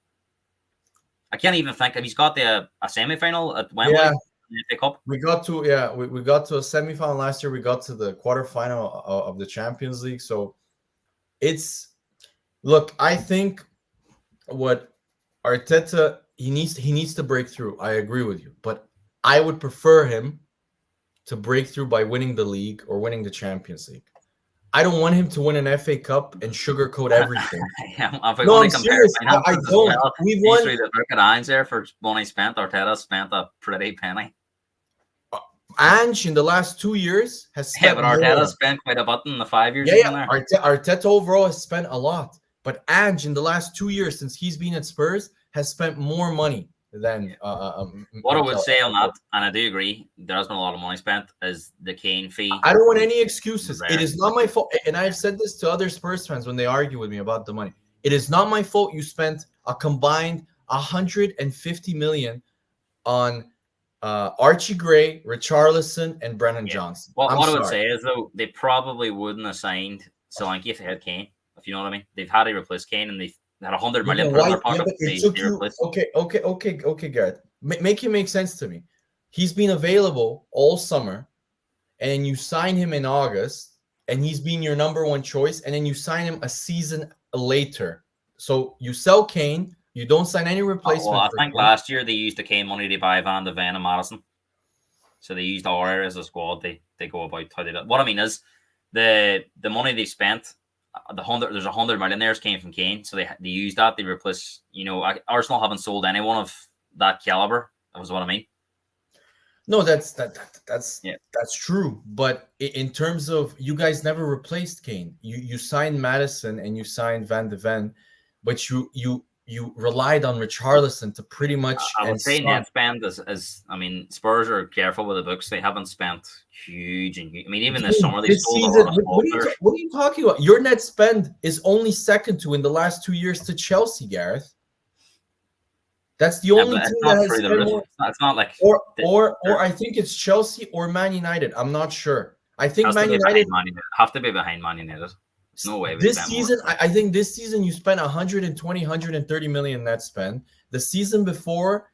Speaker 2: I can't even think if he's got a semi-final at Wembley.
Speaker 3: Yeah.
Speaker 2: In the FA Cup.
Speaker 3: We got to a semi-final last year. We got to the quarterfinal of the Champions League. So look, I think what Arteta, he needs to break through. I agree with you, but I would prefer him to break through by winning the league or winning the Champions League. I don't want him to win an FA Cup and sugarcoat everything.
Speaker 2: I'm
Speaker 3: serious. I don't. We've won.
Speaker 2: Look at Ange there for money spent. Arteta spent a pretty penny.
Speaker 3: Ange in the last 2 years has spent
Speaker 2: but Arteta spent quite a bit in the 5 years.
Speaker 3: Arteta overall has spent a lot, but Ange in the last 2 years since he's been at Spurs has spent more money than.
Speaker 2: What I would say on that, and I do agree, there has been a lot of money spent, is the Kane fee.
Speaker 3: I don't want any excuses. It is not my fault, and I've said this to other Spurs fans when they argue with me about the money. It is not my fault you spent a combined 150 million on Archie Gray, Richarlison, and Brennan Johnson.
Speaker 2: What I would say is, though, they probably wouldn't have signed Solanke if they had Kane, if you know what I mean. They've had to replace Kane, and they've had 100 million put in their pocket.
Speaker 3: Okay, Gareth. Make it make sense to me. He's been available all summer, and you sign him in August, and he's been your number 1 choice, and then you sign him a season later. So you sell Kane. You don't sign any replacement.
Speaker 2: Well, I think last year they used the Kane money to buy Van de Ven and Madison. So they used AJAR as a squad. They go about how they do. What I mean is the money they spent, there's 100 million there came from Kane. So they used that. They replace, Arsenal haven't sold anyone of that caliber. That was what I mean.
Speaker 3: No, that's true. But in terms of, you guys never replaced Kane. You signed Madison and you signed Van de Ven, but you relied on Richarlison to pretty much.
Speaker 2: I would say net spend Spurs are careful with the books. They haven't spent huge. Even this summer they sold a lot of players.
Speaker 3: What are you talking about? Your net spend is only second to in the last 2 years to Chelsea, Gareth. That's the only team that has spent more.
Speaker 2: It's not like
Speaker 3: or I think it's Chelsea or Man United. I'm not sure. I think Man United
Speaker 2: have to be behind Man United. No way.
Speaker 3: This season, I think this season you spent 120, 130 million net spend. The season before,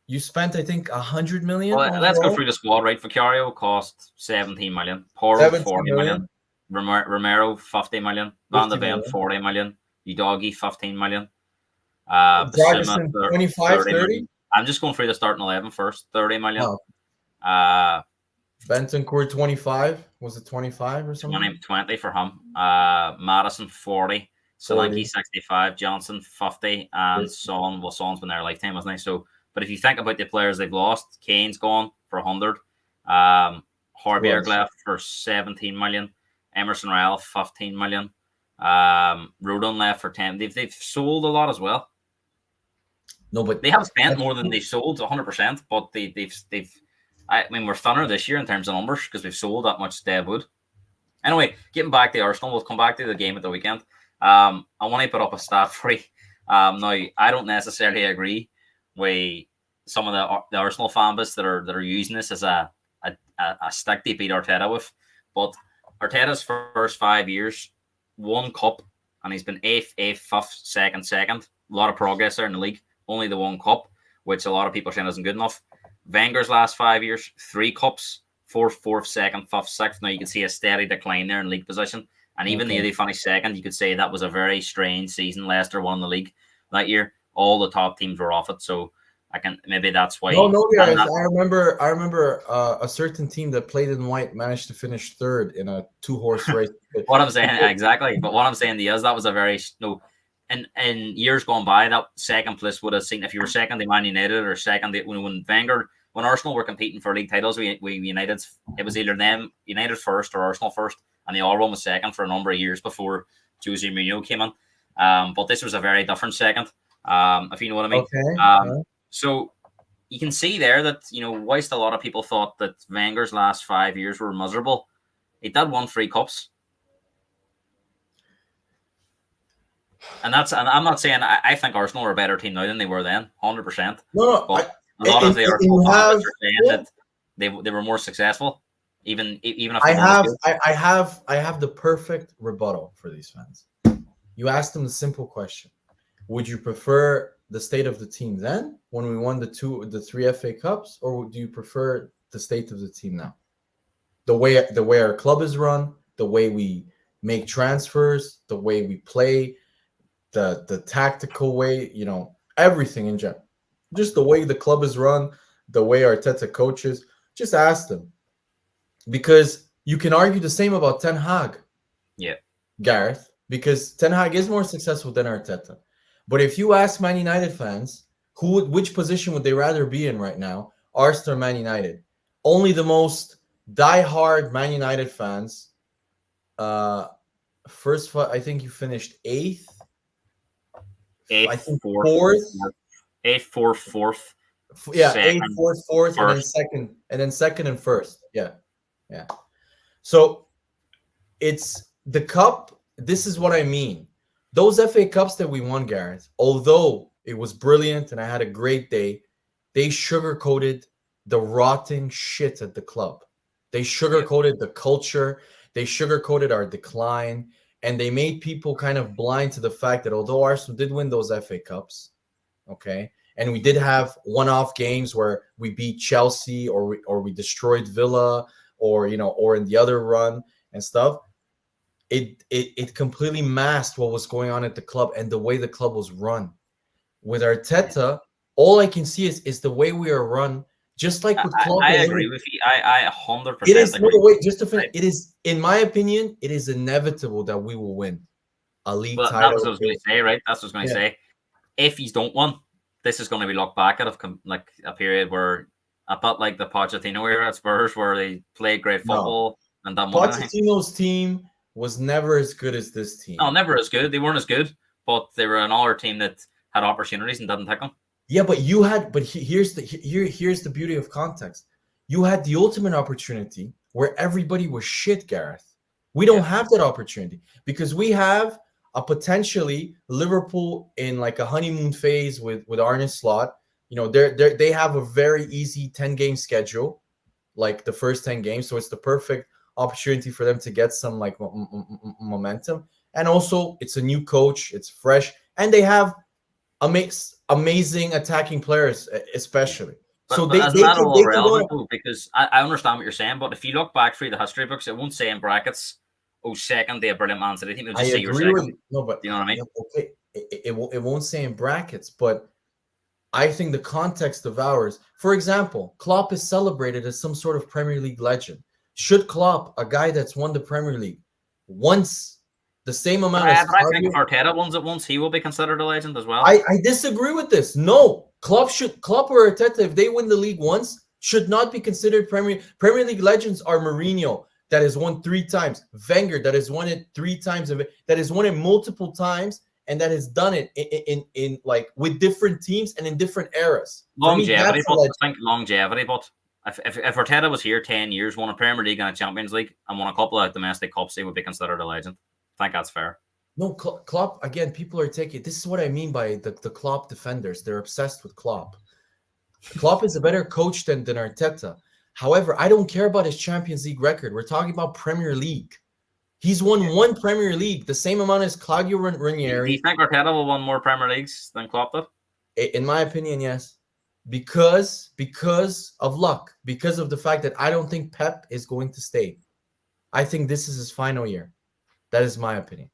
Speaker 3: you spent, I think, 100 million.
Speaker 2: Well, let's go through the squad, right? Vicario cost 17 million. Porro, 40 million. Romero, 50 million. Van de Ven, 40 million. Udogi, 15 million.
Speaker 3: Dragusin, 25, 30?
Speaker 2: I'm just going through the starting 11 first. 30 million.
Speaker 3: Oh. Bentancur 25. Was it 25 or something?
Speaker 2: 20 for him. Madison 40. Solanke 65. Johnson 50. And Son's been there a lifetime, hasn't he? So, but if you think about the players they've lost, Kane's gone for 100. Højbjerg left for 17 million. Emerson Royal 15 million. Rodon left for 10. They've sold a lot as well.
Speaker 3: No, but
Speaker 2: they have spent more than they've sold, 100%. But they've we're thinner this year in terms of numbers because we've sold that much dead wood. Anyway, getting back to Arsenal, we'll come back to the game at the weekend. I want to put up a stat for you. Now, I don't necessarily agree with some of the Arsenal fan base that are using this as a stick to beat Arteta with. But Arteta's first 5 years, 1 cup, and he's been 8th, 5th, 2nd. A lot of progress there in the league. Only the 1 cup, which a lot of people are saying isn't good enough. Wenger's last 5 years, 3 cups, 4th, 2nd, 5th, 6th. Now you can see a steady decline there in league position. And even the 82nd, you could say that was a very strange season. Leicester won the league that year. All the top teams were off it. So maybe that's why.
Speaker 3: No, guys. I remember a certain team that played in white managed to finish 3rd in a 2-horse race.
Speaker 2: What I'm saying, exactly. But what I'm saying is that was a very in years gone by, that 2nd place would have seen, if you were 2nd to Man United or 2nd when Wenger when Arsenal were competing for league titles, we United, it was either them United first or Arsenal first, and the all run was second for a number of years before Jose Mourinho came in. But this was a very different second, if you know what I mean.
Speaker 3: Okay.
Speaker 2: So you can see there that, whilst a lot of people thought that Wenger's last 5 years were miserable, he did won 3 cups. And I'm not saying I think Arsenal are a better team now than they were then, 100%.
Speaker 3: No,
Speaker 2: but a lot of the Arsenal fans are saying that they were more successful, even if
Speaker 3: I have the perfect rebuttal for these fans. You asked them the simple question: would you prefer the state of the team then, when we won the 3 FA Cups, or do you prefer the state of the team now? The way our club is run, the way we make transfers, the way we play, the tactical way, everything in general. Just the way the club is run, the way Arteta coaches. Just ask them. Because you can argue the same about Ten Hag.
Speaker 2: Yeah.
Speaker 3: Gareth. Because Ten Hag is more successful than Arteta. But if you ask Man United fans, which position would they rather be in right now, Arsenal or Man United? Only the most diehard Man United fans. First, I think you finished 8th. I think 4th.
Speaker 2: 8th, 4th, 4th.
Speaker 3: Yeah, 8th, 4th, 4th, and then second and first. Yeah. So it's the cup. This is what I mean. Those FA Cups that we won, Gareth, although it was brilliant and I had a great day, they sugarcoated the rotting shit at the club. They sugarcoated the culture. They sugarcoated our decline. And they made people kind of blind to the fact that although Arsenal did win those FA Cups, okay, and we did have one-off games where we beat Chelsea or we destroyed Villa or in the other run and stuff, it completely masked what was going on at the club and the way the club was run. With Arteta, all I can see is the way we are run, just like with Klopp.
Speaker 2: I agree with you. I 100%.
Speaker 3: It is no wait, just to finish. It is, in my opinion, it is inevitable that we will win a league title.
Speaker 2: That's what I was going to say, right? That's what I was going to say. If he's don't win, this is going to be looked back at like a period where a bit like the Pochettino era at Spurs, where they played great football and that.
Speaker 3: Pochettino's team was never as good as this team.
Speaker 2: No, never as good. They weren't as good, but they were another team that had opportunities and didn't take them.
Speaker 3: Yeah, but here's the beauty of context. You had the ultimate opportunity where everybody was shit, Gareth. We don't have that opportunity because we have a potentially Liverpool in like a honeymoon phase with Arne Slot. They have a very easy 10-game schedule, like the first 10 games. So it's the perfect opportunity for them to get some like momentum. And also it's a new coach, it's fresh, and they have amazing attacking players, especially.
Speaker 2: But that's not all relevant though, because I understand what you're saying, but if you look back through the history books, it won't say in brackets, second, they have brilliant Man City team. It'll just say you're second.
Speaker 3: No, but
Speaker 2: you know what I mean?
Speaker 3: Okay, it won't say in brackets, but I think the context of ours, for example, Klopp is celebrated as some sort of Premier League legend. Should Klopp, a guy that's won the Premier League once, the same amount as
Speaker 2: I think if Arteta wins it once, he will be considered a legend as well.
Speaker 3: I disagree with this. No, Klopp or Arteta, if they win the league once, should not be considered Premier League legends. Are Mourinho, that has won 3 times, Wenger, that has won it 3 times, that has won it multiple times, and that has done it in like with different teams and in different eras.
Speaker 2: Longevity, I think longevity. But if Arteta was here 10 years, won a Premier League and a Champions League, and won a couple of domestic cups, he would be considered a legend. I think that's fair.
Speaker 3: No, Klopp, again, people are taking... This is what I mean by the Klopp defenders. They're obsessed with Klopp. Klopp is a better coach than Arteta. However, I don't care about his Champions League record. We're talking about Premier League. He's won 1 Premier League, the same amount as Claudio Ranieri.
Speaker 2: Do you think Arteta will win more Premier Leagues than Klopp did?
Speaker 3: In my opinion, yes. Because of luck. Because of the fact that I don't think Pep is going to stay. I think this is his final year. That is my opinion.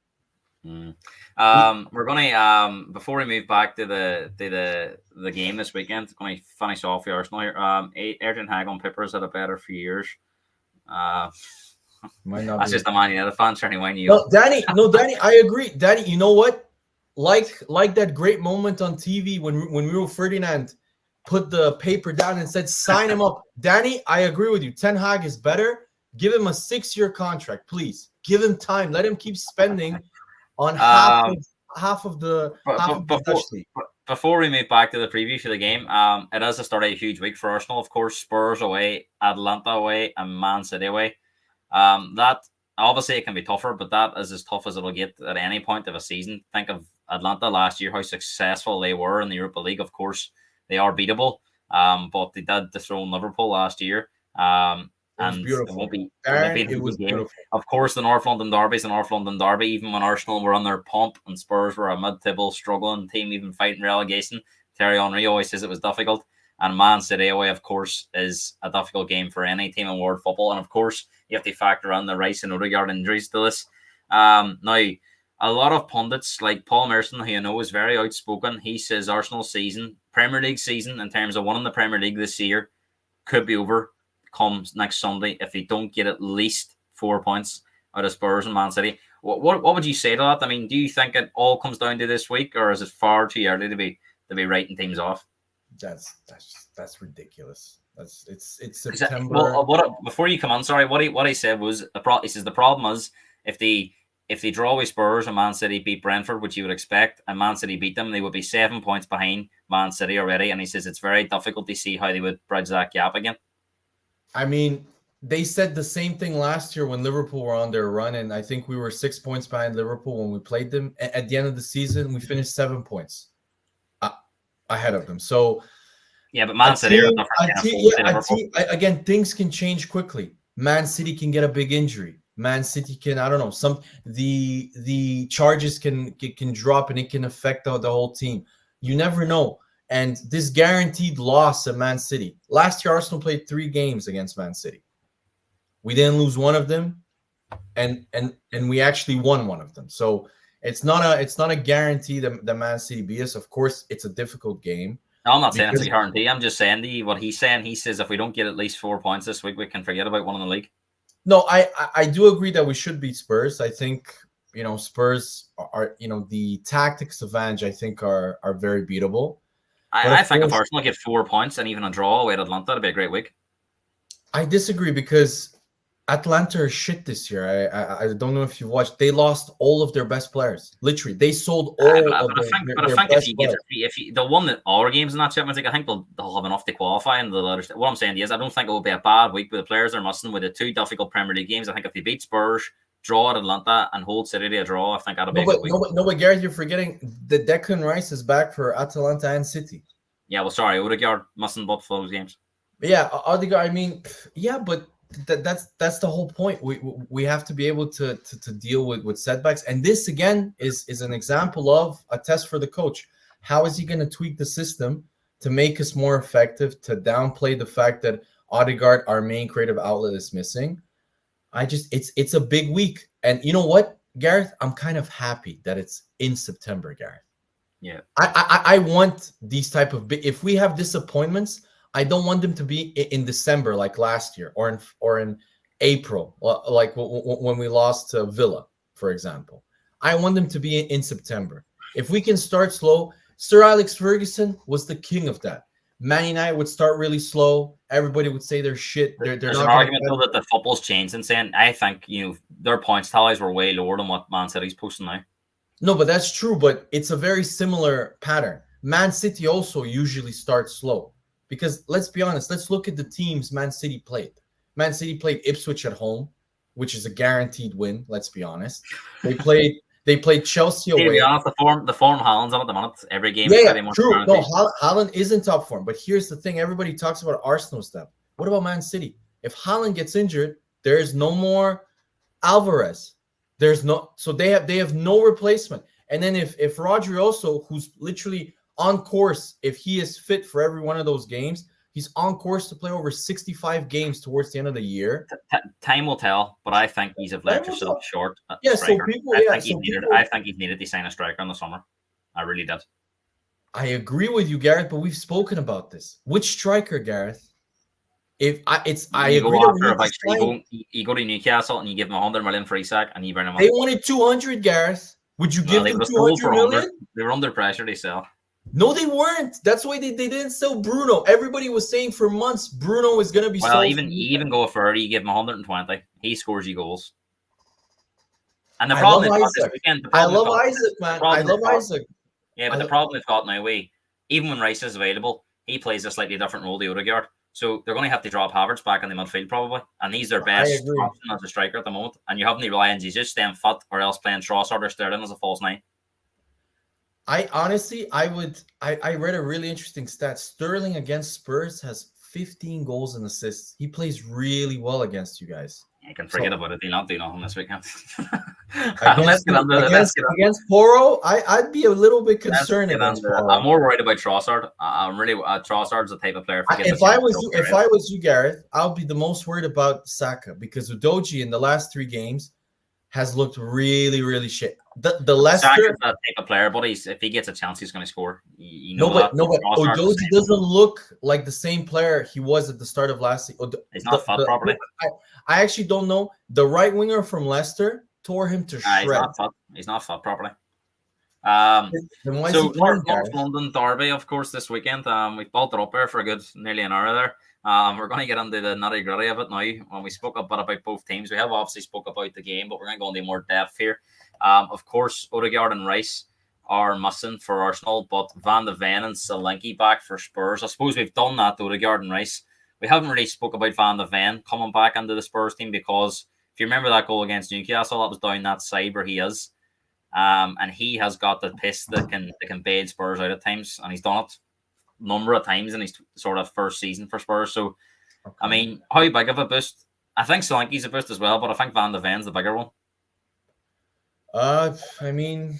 Speaker 2: We're gonna before we move back to the game this weekend, going to finish off the Arsenal here. Erden Hag on paper has had a better few years. That's just a Man United fan turning when you.
Speaker 3: No, Danny, I agree. Danny, you know what? Like that great moment on TV when Rio Ferdinand put the paper down and said, sign him up. Danny, I agree with you. Ten Hag is better. Give him a 6-year contract, please. Give him time. Let him keep spending on half of the Dutch league.
Speaker 2: Before we move back to the preview for the game, it is the start of a huge week for Arsenal. Of course, Spurs away, Atlanta away, and Man City away. That obviously it can be tougher, but that is as tough as it'll get at any point of a season. Think of Atlanta last year, how successful they were in the Europa League. Of course, they are beatable, but they did dethrone Liverpool last year. And it won't be a good game. Of course, the North London Derby is the North London Derby. Even when Arsenal were on their pump and Spurs were a mid-table struggling team, even fighting relegation, Thierry Henry always says it was difficult. And Man City away, of course, is a difficult game for any team in world football. And of course, you have to factor in the Rice and Odegaard injuries to this. Now, a lot of pundits like Paul Merson, who you know is very outspoken, he says Arsenal's season, Premier League season, in terms of winning the Premier League this year, could be over comes next Sunday if they don't get at least 4 points out of Spurs and Man City. What would you say to that? I mean, do you think it all comes down to this week, or is it far too early to be writing teams off?
Speaker 3: That's ridiculous. It's September.
Speaker 2: Before you come on, sorry, what he said was he says the problem is if they draw with Spurs and Man City beat Brentford, which you would expect, and Man City beat them, they would be 7 points behind Man City already. And he says it's very difficult to see how they would bridge that gap again.
Speaker 3: I mean, they said the same thing last year when Liverpool were on their run, and I think we were 6 points behind Liverpool when we played them. At the end of the season, we finished 7 points ahead of them. So,
Speaker 2: yeah, but Man City are different.
Speaker 3: Again, things can change quickly. Man City can get a big injury. Man City can, I don't know, the charges can drop and it can affect the whole team. You never know. And this guaranteed loss at Man City. Last year, Arsenal played 3 games against Man City. We didn't lose one of them, and we actually won one of them. So it's not a guarantee that Man City beat us. Of course, it's a difficult game.
Speaker 2: No, I'm not saying it's a guarantee. I'm just saying what he's saying. He says if we don't get at least 4 points this week, we can forget about winning the league.
Speaker 3: No, I do agree that we should beat Spurs. I think Spurs are the tactics of Ange I think are very beatable.
Speaker 2: I think if Arsenal get 4 points and even a draw away at Atlanta, it'd be a great week. I
Speaker 3: disagree because Atlanta are shit this year. I don't know if you've watched. They lost all of their best players. Literally, they sold all of their best players.
Speaker 2: If they'll win all games in that Champions League, I think they'll have enough to qualify. And what I'm saying is, I don't think it will be a bad week with the players they're missing with the 2 difficult Premier League games. I think if they beat Spurs, draw at Atlanta, and hold City to a draw, I think that'll be a good week.
Speaker 3: No, but Gareth, you're forgetting that Declan Rice is back for Atalanta and City.
Speaker 2: Yeah, well, sorry, Odegaard mustn't both those games.
Speaker 3: Yeah, Odegaard. I mean, yeah, but that's the whole point. We have to be able to deal with setbacks, and this again is an example of a test for the coach. How is he going to tweak the system to make us more effective? To downplay the fact that Odegaard, our main creative outlet, is missing. It's a big week, and you know what, Gareth? I'm kind of happy that it's in September, Gareth.
Speaker 2: Yeah,
Speaker 3: I want these type of if we have disappointments, I don't want them to be in December like last year or in April, like when we lost to Villa, for example. I want them to be in September. If we can start slow, Sir Alex Ferguson was the king of that. Man United would start really slow. Everybody would say they're shit. There's
Speaker 2: an argument though that the football's changed and saying I think their points tallies were way lower than what Man City's posting now.
Speaker 3: No, but that's true. But it's a very similar pattern. Man City also usually starts slow because let's be honest. Let's look at the teams Man City played. Man City played Ipswich at home, which is a guaranteed win. Let's be honest. They played Chelsea away.
Speaker 2: To be honest, the form Haaland's on at the minute. Every game.
Speaker 3: Yeah, true. No, Haaland is in top form. But here's the thing: everybody talks about Arsenal stuff. What about Man City? If Haaland gets injured, there is no more Alvarez. So they have no replacement. And then if Rodri also, who's literally on course, if he is fit for every one of those games, he's on course to play over 65 games towards the end of the year.
Speaker 2: Time will tell, but I think he's left himself short.
Speaker 3: Yeah,
Speaker 2: striker.
Speaker 3: I
Speaker 2: think he's needed to sign a striker in the summer. I really did.
Speaker 3: I agree with you, Gareth, but we've spoken about this. Which striker, Gareth? You go to Newcastle and you give him 100 million for Isak and you bring him up. They wanted 200, Gareth. Would you give them 200 million?
Speaker 2: They were under pressure to sell.
Speaker 3: No, they weren't. That's why they didn't sell Bruno. Everybody was saying for months Bruno is going to be
Speaker 2: Well,
Speaker 3: sold.
Speaker 2: even go further, you give him 120. He scores you goals. And the
Speaker 3: I love
Speaker 2: problem they've got this
Speaker 3: Isaac.
Speaker 2: weekend, the
Speaker 3: I
Speaker 2: problem they've
Speaker 3: love
Speaker 2: got,
Speaker 3: Isaac,
Speaker 2: the
Speaker 3: man. I
Speaker 2: problem
Speaker 3: love
Speaker 2: they've got,
Speaker 3: Isaac.
Speaker 2: yeah, but
Speaker 3: I
Speaker 2: the
Speaker 3: lo-
Speaker 2: problem they've got now, even when Rice is available, he plays a slightly different role to Odegaard. So they're going to have to drop Havertz back in the midfield probably, and he's their
Speaker 3: I
Speaker 2: best
Speaker 3: agree.
Speaker 2: option as a striker at the moment. And you haven't to rely on Jesus staying fit or else playing Trossard or Sterling as a false nine.
Speaker 3: I honestly, I read a really interesting stat. Sterling against Spurs has 15 goals and assists. He plays really well against you guys.
Speaker 2: You can forget about it. They'll not do nothing this weekend.
Speaker 3: Against against Poro, I'd be a little bit concerned against Poro.
Speaker 2: I'm more worried about Trossard. I'm really Trossard's the type of player.
Speaker 3: If I was you, Gareth, I'll be the most worried about Saka because Udogie in the last 3 games has looked really, really shit. The Leicester
Speaker 2: Saka's that type of player, but if he gets a chance, he's going to score.
Speaker 3: But Udogie doesn't look like the same player he was at the start of last season.
Speaker 2: He's not fought properly.
Speaker 3: I actually don't know. The right winger from Leicester tore him to shreds.
Speaker 2: He's not fought properly.
Speaker 3: So
Speaker 2: North London derby, of course, this weekend. We've built it up there for a good nearly an hour there. We're going to get into the nitty gritty of it now. When we spoke a bit about both teams, we have obviously spoke about the game, but we're going to go into more depth here. Of course, Odegaard and Rice are missing for Arsenal, but Van de Ven and Solanke back for Spurs. I suppose we've done that to Odegaard and Rice. We haven't really spoke about Van de Ven coming back into the Spurs team because if you remember that goal against Newcastle, that was down that side where he is. And he has got the piss that can bail Spurs out at times, and he's done it a number of times in his sort of first season for Spurs. So, okay. I mean, how big of a boost? I think Solanke's a boost as well, but I think Van de Ven's the bigger one.
Speaker 3: I mean,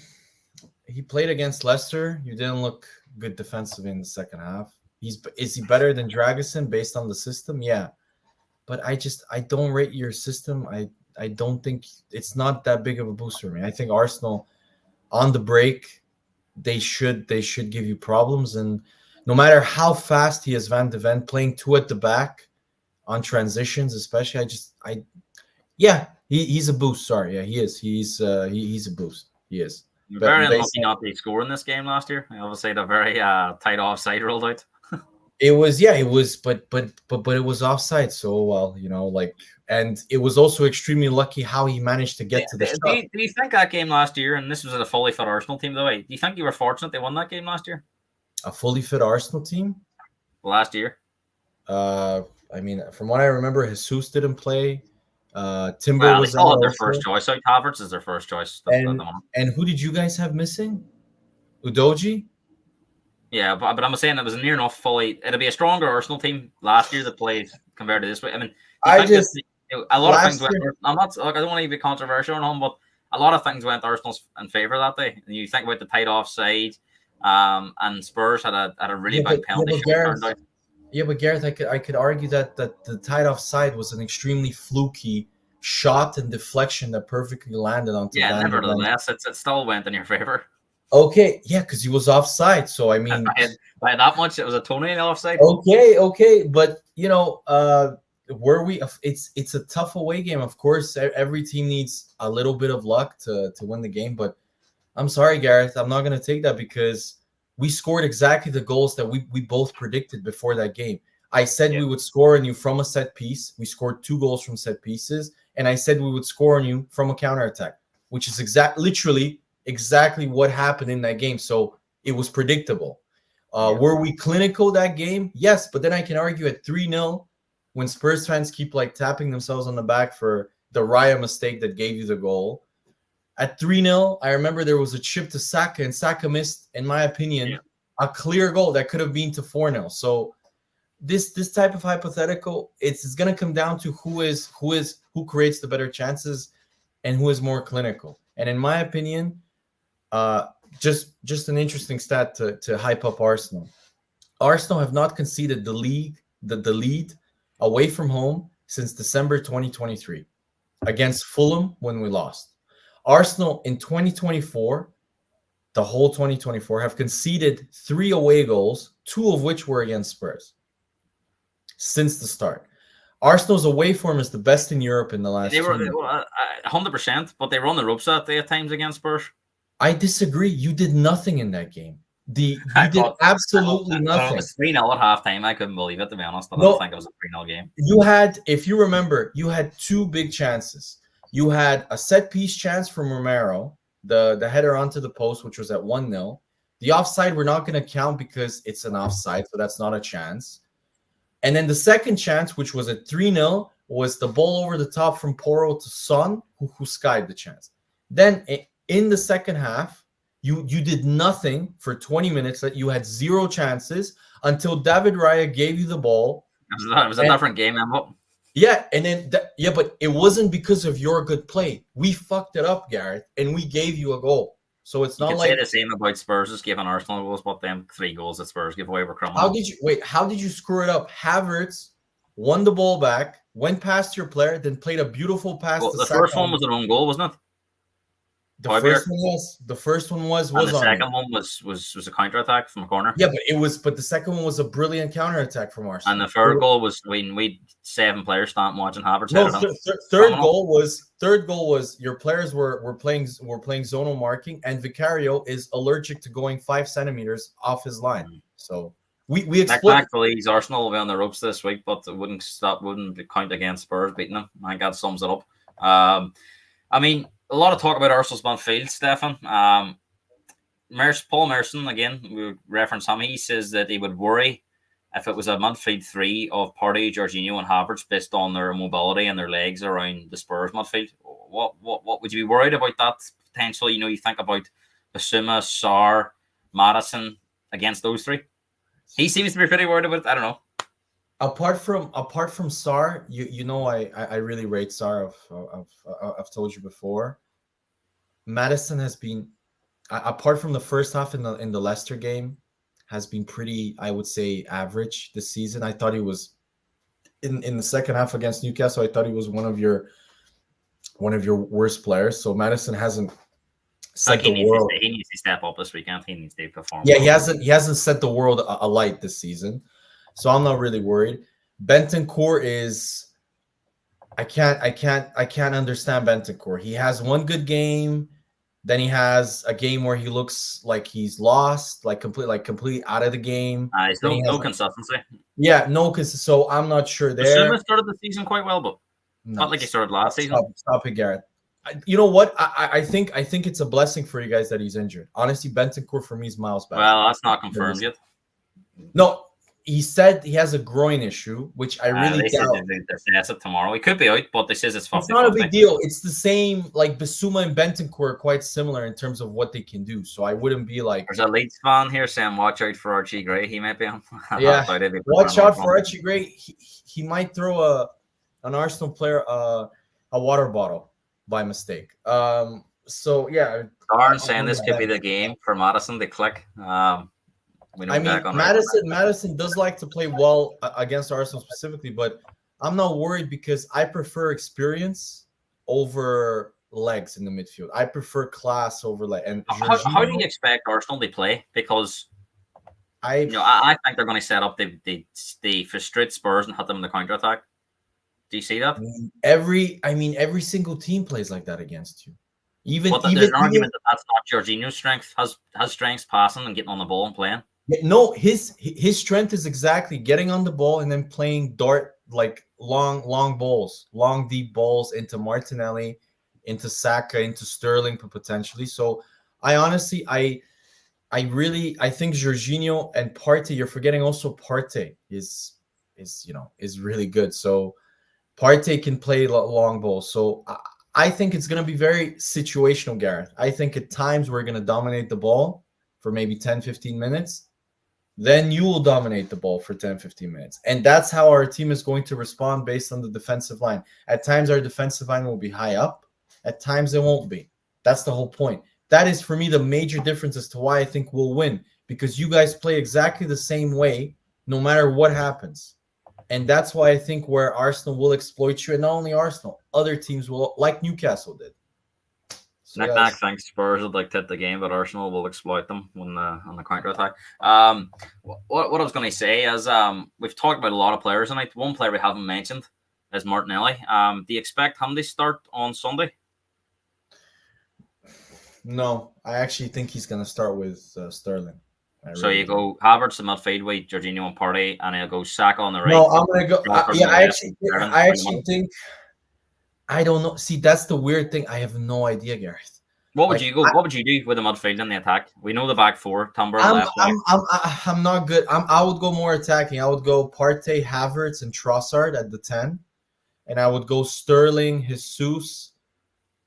Speaker 3: he played against Leicester. You didn't look good defensively in the second half. Is he better than Dragusin based on the system? Yeah, but I don't rate your system. I don't think it's not that big of a boost for me. I think Arsenal on the break, they should give you problems, and no matter how fast he is, Van de Ven playing 2 at the back on transitions, especially, he's a boost. Sorry, yeah, he is. He's a boost. He is.
Speaker 2: Very unlucky not to score in this game last year. Obviously, the very tight offside rolled out.
Speaker 3: It was, but it was offside. So well, and it was also extremely lucky how he managed to get to the shot.
Speaker 2: Do you think that game last year, and this was a fully fit Arsenal team, by the way, do you think you were fortunate they won that game last year?
Speaker 3: A fully fit Arsenal team?
Speaker 2: Last year?
Speaker 3: I mean, from what I remember, Jesus didn't play. Timber was
Speaker 2: their first choice. So Havertz is their first choice.
Speaker 3: And who did you guys have missing? Udogie?
Speaker 2: Yeah, but I'm saying it was near enough fully. It'll be a stronger Arsenal team last year that played compared to this way. I mean, a lot of things went. I don't want to be controversial on him, but a lot of things went Arsenal's in favor that day. And you think about the tight offside, and Spurs had a really big penalty.
Speaker 3: But Gareth, I could argue that the tight offside was an extremely fluky shot and deflection that perfectly landed onto.
Speaker 2: Yeah, nevertheless, it still went in your favor.
Speaker 3: Okay, yeah, because he was offside. So I mean,
Speaker 2: by that much, it was a toenail offside.
Speaker 3: Okay, but it's a tough away game. Of course, every team needs a little bit of luck to win the game. But I'm sorry, Gareth, I'm not going to take that because we scored exactly the goals that we both predicted before that game. I said we would score on you from a set piece. We scored 2 goals from set pieces, and I said we would score on you from a counterattack, which is literally exactly what happened in that game. So it was predictable. Were we clinical that game? Yes, but then I can argue at 3-0 when Spurs fans keep tapping themselves on the back for the Raya mistake that gave you the goal. At 3-0, I remember there was a chip to Saka, and Saka missed, in my opinion, a clear goal that could have been to 4-0. So this type of hypothetical, it's going to come down to who creates the better chances and who is more clinical. And in my opinion, just an interesting stat to hype up Arsenal. Arsenal have not conceded the lead away from home since December 2023 against Fulham when we lost. Arsenal in 2024, the whole 2024, have conceded 3 away goals, 2 of which were against Spurs since the start. Arsenal's away form is the best in Europe in the last
Speaker 2: 100%, but they were on the ropes at times against Spurs.
Speaker 3: I disagree. You did nothing in that game. You did absolutely
Speaker 2: It
Speaker 3: nothing.
Speaker 2: was 3-0 at halftime. I couldn't believe it, to be honest. I didn't
Speaker 3: No,
Speaker 2: think it was a 3-0 game.
Speaker 3: you had, if you remember, you had two big chances. You had a set piece chance from Romero, the header onto the post, which was at 1-0. The offside we're not going to count because it's an offside, so that's not a chance. And then the second chance, which was at 3-0, was the ball over the top from Porro to Son, who skied the chance. Then in the second half, you did nothing for 20 minutes. That you had zero chances until David Raya gave you the ball.
Speaker 2: It was a different game, Emma.
Speaker 3: Yeah, and then but it wasn't because of your good play. We fucked it up, Gareth, and we gave you a goal. So it's
Speaker 2: You
Speaker 3: not
Speaker 2: could
Speaker 3: like
Speaker 2: say the same about Spurs just giving Arsenal goals, but them 3 goals that Spurs give away were criminal.
Speaker 3: How did you screw it up? Havertz won the ball back, went past your player, then played a beautiful pass.
Speaker 2: Well,
Speaker 3: to
Speaker 2: the
Speaker 3: Saka.
Speaker 2: first one was an own goal, wasn't it?
Speaker 3: The first one was
Speaker 2: and the
Speaker 3: on
Speaker 2: second
Speaker 3: me.
Speaker 2: one was a counter attack from a corner.
Speaker 3: Yeah, but the second one was a brilliant counter attack from Arsenal.
Speaker 2: And the third goal was when we 7 players starting watching Havertz.
Speaker 3: No, third goal was your players were playing zonal marking, and Vicario is allergic to going 5 centimeters off his line. So we exploited.
Speaker 2: Thankfully, Arsenal will be on the ropes this week, but it wouldn't count against Spurs beating them. I think that sums it up. I mean, a lot of talk about Arsenal's midfield, Stefan. Paul Merson, again, we reference him. He says that he would worry if it was a midfield 3 of Partey, Jorginho, and Havertz based on their mobility and their legs around the Spurs midfield. What would you be worried about that potential? You think about Basuma, Sarr, Madison against those 3. He seems to be pretty worried about it. I don't know.
Speaker 3: Apart from Sarr, I really rate Sarr. I've told you before. Madison has been, apart from the first half in the Leicester game, has been pretty, I would say, average this season. I thought he was in the second half against Newcastle. I thought he was one of your worst players. So Madison hasn't set the world.
Speaker 2: He needs to step up this weekend. He needs to perform.
Speaker 3: Yeah, he hasn't set the world alight this season. So I'm not really worried. Bentancur is, I can't understand Bentancur. He has one good game, then he has a game where he looks like he's lost, completely out of the game.
Speaker 2: He's no consistency.
Speaker 3: Yeah, so I'm not sure there.
Speaker 2: Basuma started the season quite well, but not like he started last season.
Speaker 3: Stop it, Gareth. You know what? I think it's a blessing for you guys that he's injured. Honestly, Bentancur for me is miles better.
Speaker 2: Well, that's not confirmed yet.
Speaker 3: No, he said he has a groin issue, which I really doubt.
Speaker 2: They assess it tomorrow. He could be out, but they says it's 50-50.
Speaker 3: It's not a big deal. It's the same. Like Basuma and Bentancur are quite similar in terms of what they can do. So I wouldn't be like.
Speaker 2: There's a Leeds fan here saying, "Watch out for Archie Gray. He might be on."
Speaker 3: Yeah, watch out for Archie Gray. He might throw an Arsenal player a water bottle by mistake. So yeah.
Speaker 2: Darn saying this could be the game for Madison to click.
Speaker 3: Madison does like to play well against Arsenal specifically, but I'm not worried because I prefer experience over legs in the midfield. I prefer class over leg. And
Speaker 2: how do you expect Arsenal to play? Because I think they're going to set up they frustrate Spurs and hit them in the counter attack. Do you see that?
Speaker 3: Every single team plays like that against you.
Speaker 2: There's an argument that that's not Jorginho's strength. Has strengths passing and getting on the ball and playing.
Speaker 3: No, his strength is exactly getting on the ball and then playing dart, like long balls, long deep balls into Martinelli, into Saka, into Sterling potentially. So I honestly I think Jorginho and Partey, you're forgetting also Partey is really good. So Partey can play long balls. So I think it's going to be very situational, Gareth. I think at times we're going to dominate the ball for maybe 10-15 minutes. Then you will dominate the ball for 10-15 minutes. And that's how our team is going to respond based on the defensive line. At times, our defensive line will be high up. At times, it won't be. That's the whole point. That is, for me, the major difference as to why I think we'll win. Because you guys play exactly the same way, no matter what happens. And that's why I think where Arsenal will exploit you, and not only Arsenal, other teams will, like Newcastle did.
Speaker 2: So Nick thinks Spurs would like to hit the game, but Arsenal will exploit them on the counter attack. What I was going to say is we've talked about a lot of players tonight. One player we haven't mentioned is Martinelli. Do you expect him to start on Sunday?
Speaker 3: No, I actually think he's going to start with Sterling.
Speaker 2: So you go Havertz in midfield with Jorginho and Partey, and he'll go Saka on the right.
Speaker 3: No, I'm gonna go.
Speaker 2: Trafford
Speaker 3: Yeah,
Speaker 2: on the
Speaker 3: I
Speaker 2: left,
Speaker 3: actually,
Speaker 2: Sterling,
Speaker 3: I
Speaker 2: pretty much.
Speaker 3: actually think. I don't know. See, that's the weird thing. I have no idea, Gareth.
Speaker 2: What would
Speaker 3: Like,
Speaker 2: you go? What would you do with the midfield and the attack? We know the back four: Timber
Speaker 3: I'm
Speaker 2: left back.
Speaker 3: I'm not good. I would go more attacking. I would go Partey, Havertz, and Trossard at the 10, and I would go Sterling, Jesus,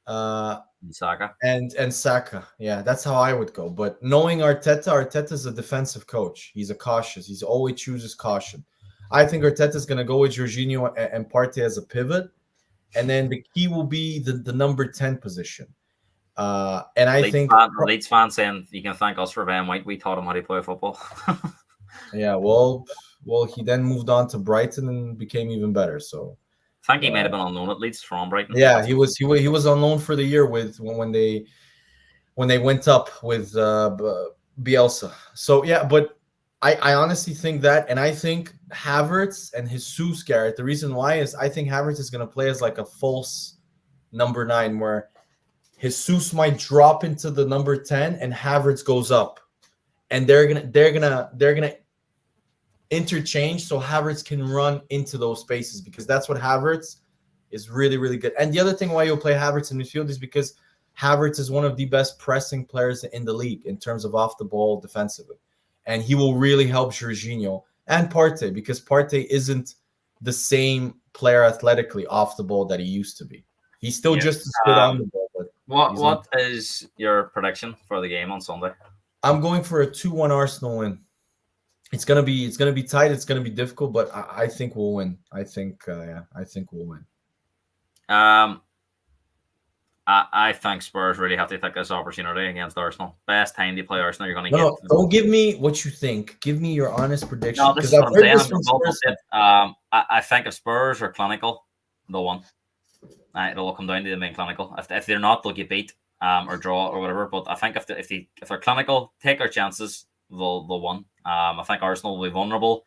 Speaker 2: Saka.
Speaker 3: and Saka. Yeah, that's how I would go. But knowing Arteta, Arteta's a defensive coach. He's a cautious. He's always chooses caution. I think Arteta's gonna go with Jorginho and Partey as a pivot, and then the key will be the number 10 position. And I think
Speaker 2: Leeds fan saying you can thank us for Ben White. We taught him how to play football.
Speaker 3: yeah, well, he then moved on to Brighton and became even better. So
Speaker 2: I think he might have been on loan at Leeds from Brighton.
Speaker 3: yeah, he was on loan for the year with when they went up with Bielsa. So yeah, but I honestly think that, and I think Havertz and Jesus, Garrett. The reason why is I think Havertz is going to play as like a false number 9, where Jesus might drop into the number 10 and Havertz goes up, and they're gonna interchange so Havertz can run into those spaces, because that's what Havertz is really, really good. And the other thing why you'll play Havertz in midfield is because Havertz is one of the best pressing players in the league in terms of off the ball defensively, and he will really help Jorginho and Partey, because Partey isn't the same player athletically off the ball that he used to be. He's still just as good on the ball. But
Speaker 2: what is your prediction for the game on Sunday?
Speaker 3: I'm going for a 2-1 Arsenal win. It's gonna be tight. It's gonna be difficult, but I think we'll win. I think we'll win.
Speaker 2: I think Spurs really have to take this opportunity against Arsenal. Best time to play Arsenal you're going to get.
Speaker 3: No, don't give me what you think. Give me your honest prediction.
Speaker 2: No, this is what I'm saying. I think if Spurs are clinical, they'll win. It'll come down to them being clinical. If they're not, they'll get beat or draw or whatever. But I think if they're clinical, take their chances, they'll win. I think Arsenal will be vulnerable.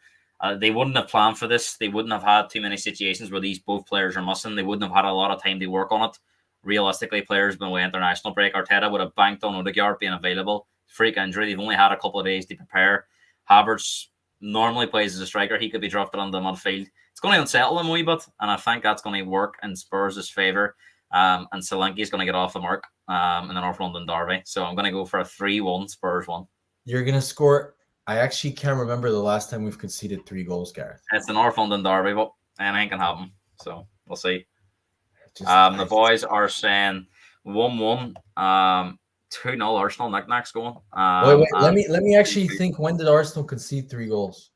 Speaker 2: They wouldn't have planned for this. They wouldn't have had too many situations where these both players are missing. They wouldn't have had a lot of time to work on it. Realistically, players been away international break. Arteta would have banked on Odegaard being available. Freak injury. They've only had a couple of days to prepare. Havertz normally plays as a striker. He could be drafted on the midfield. It's going to unsettle him a wee bit, and I think that's going to work in Spurs' favour. And Solanke is going to get off the mark in the North London derby. So I'm going to go for a 3-1 Spurs 1.
Speaker 3: You're going to score. I actually can't remember the last time we've conceded 3 goals, Gareth.
Speaker 2: It's the North London derby, but anything can happen. So we'll see. The boys are saying 1-1, 2-0 Arsenal. Knick-knacks going.
Speaker 3: Wait. Let me actually think. When did Arsenal concede 3 goals?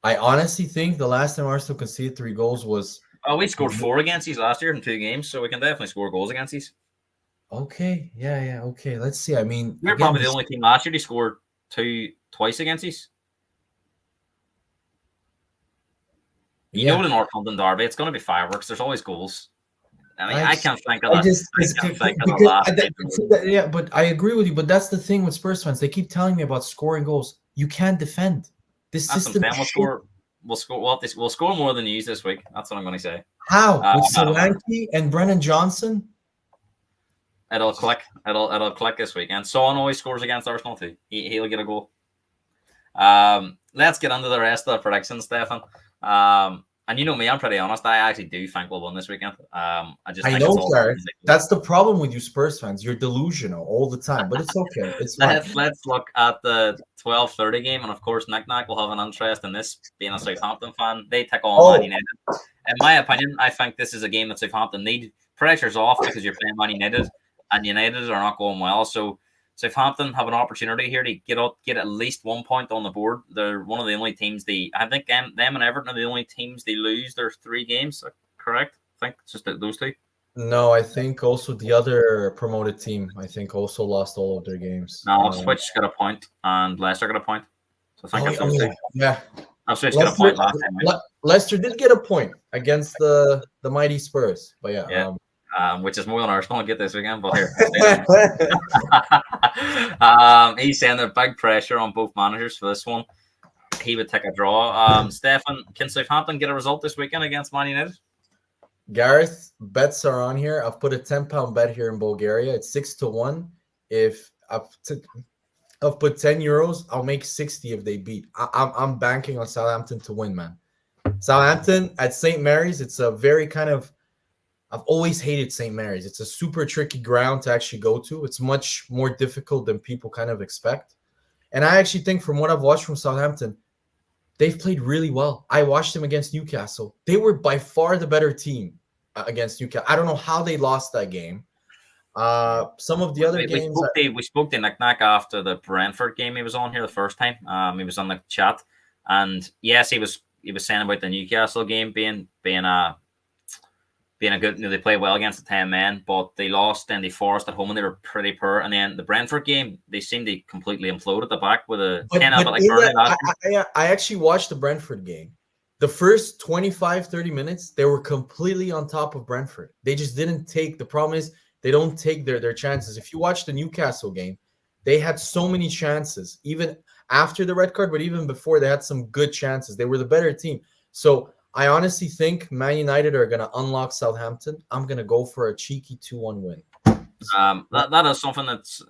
Speaker 3: I honestly think the last time Arsenal conceded 3 goals was.
Speaker 2: Oh, we scored 4 against these last year in 2 games, so we can definitely score goals against these.
Speaker 3: Okay, yeah, okay. Let's see. I mean,
Speaker 2: we're probably the only team last year to score twice against these. You know the North London derby, it's going to be fireworks. There's always goals. I can't think of that.
Speaker 3: Yeah, but I agree with you. But that's the thing with Spurs fans. They keep telling me about scoring goals. You can't defend. This system.
Speaker 2: We'll score more than you this week. That's what I'm going to say.
Speaker 3: How? With Solanke and Brennan Johnson?
Speaker 2: It'll click. It'll click this week. And Son always scores against Arsenal too. He'll get a goal. Let's get into the rest of the predictions, Stefan. And you know me, I'm pretty honest. I actually do think we'll win this weekend. I
Speaker 3: know, Gareth. That's the problem with you Spurs fans. You're delusional all the time, but it's okay. It's fine.
Speaker 2: Let's look at the 12:30 game, and of course, Knick-Knack will have an interest in this. Being a Southampton fan, they take on Man United. In my opinion, I think this is a game that Southampton need. Pressure's off because you're playing Man United, and United are not going well. So Southampton have an opportunity here to get at least 1 point on the board. They're one of the only teams I think them and Everton are the only teams they lose their 3 games. Correct? I think it's just those 2.
Speaker 3: No, I think also the other promoted team, I think, also lost all of their games.
Speaker 2: No, Ipswich got a point and Leicester got a point. So I think those 2.
Speaker 3: Yeah.
Speaker 2: Ipswich got a point last time. Right?
Speaker 3: Leicester did get a point against the mighty Spurs, but yeah.
Speaker 2: Which is more than Arsenal get this weekend, but here. He's saying there's big pressure on both managers for this one. He would take a draw. Stefan, can Southampton get a result this weekend against Man United?
Speaker 3: Gareth, bets are on here. I've put a £10 bet here in Bulgaria. It's 6-1. I'll put €10. I'll make 60 if they beat. I'm banking on Southampton to win, man. Southampton at St. Mary's. It's a very kind of. I've always hated St. Mary's. It's a super tricky ground to actually go to. It's much more difficult than people kind of expect. And I actually think, from what I've watched from Southampton, they've played really well. I watched them against Newcastle. They were by far the better team against Newcastle. I don't know how they lost that game. Some of the other games.
Speaker 2: We spoke to Nick after the Brentford game. He was on here the first time. He was on the chat, and yes, he was saying about the Newcastle game being a good. They played well against the 10 men, but they lost in the Forest at home, and they were pretty poor. And then the Brentford game, they seemed to completely implode at the back with a 10 out.
Speaker 3: I actually watched the Brentford game. The first 25, 30 minutes, they were completely on top of Brentford. They just didn't take. The problem is, they don't take their chances. If you watch the Newcastle game, they had so many chances, even after the red card, but even before, they had some good chances. They were the better team. So I honestly think Man United are going to unlock Southampton. I'm going to go for a cheeky 2-1 win.
Speaker 2: That is something that's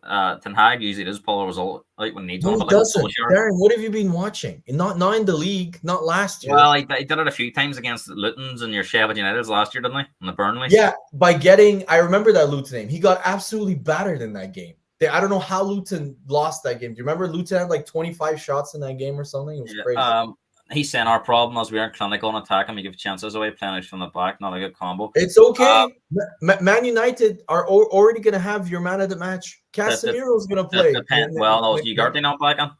Speaker 2: Ten Hag usually does pull a result out when he needs
Speaker 3: one.
Speaker 2: But
Speaker 3: doesn't. Darren, what have you been watching? Not in the league, not last year.
Speaker 2: Well, he did it a few times against the Lutons and your Sheffield Uniteds last year, didn't he? And the Burnley.
Speaker 3: Yeah, by getting, I remember that Luton game. He got absolutely battered in that game. I don't know how Luton lost that game. Do you remember Luton had like 25 shots in that game or something? It was crazy.
Speaker 2: He's saying our problem is we aren't clinical on attack and we give chances away playing out from the back. Not a good combo.
Speaker 3: It's okay. Man United are already going to have your man of the match. Casemiro's going to play.
Speaker 2: Well, is Ugarte not back on?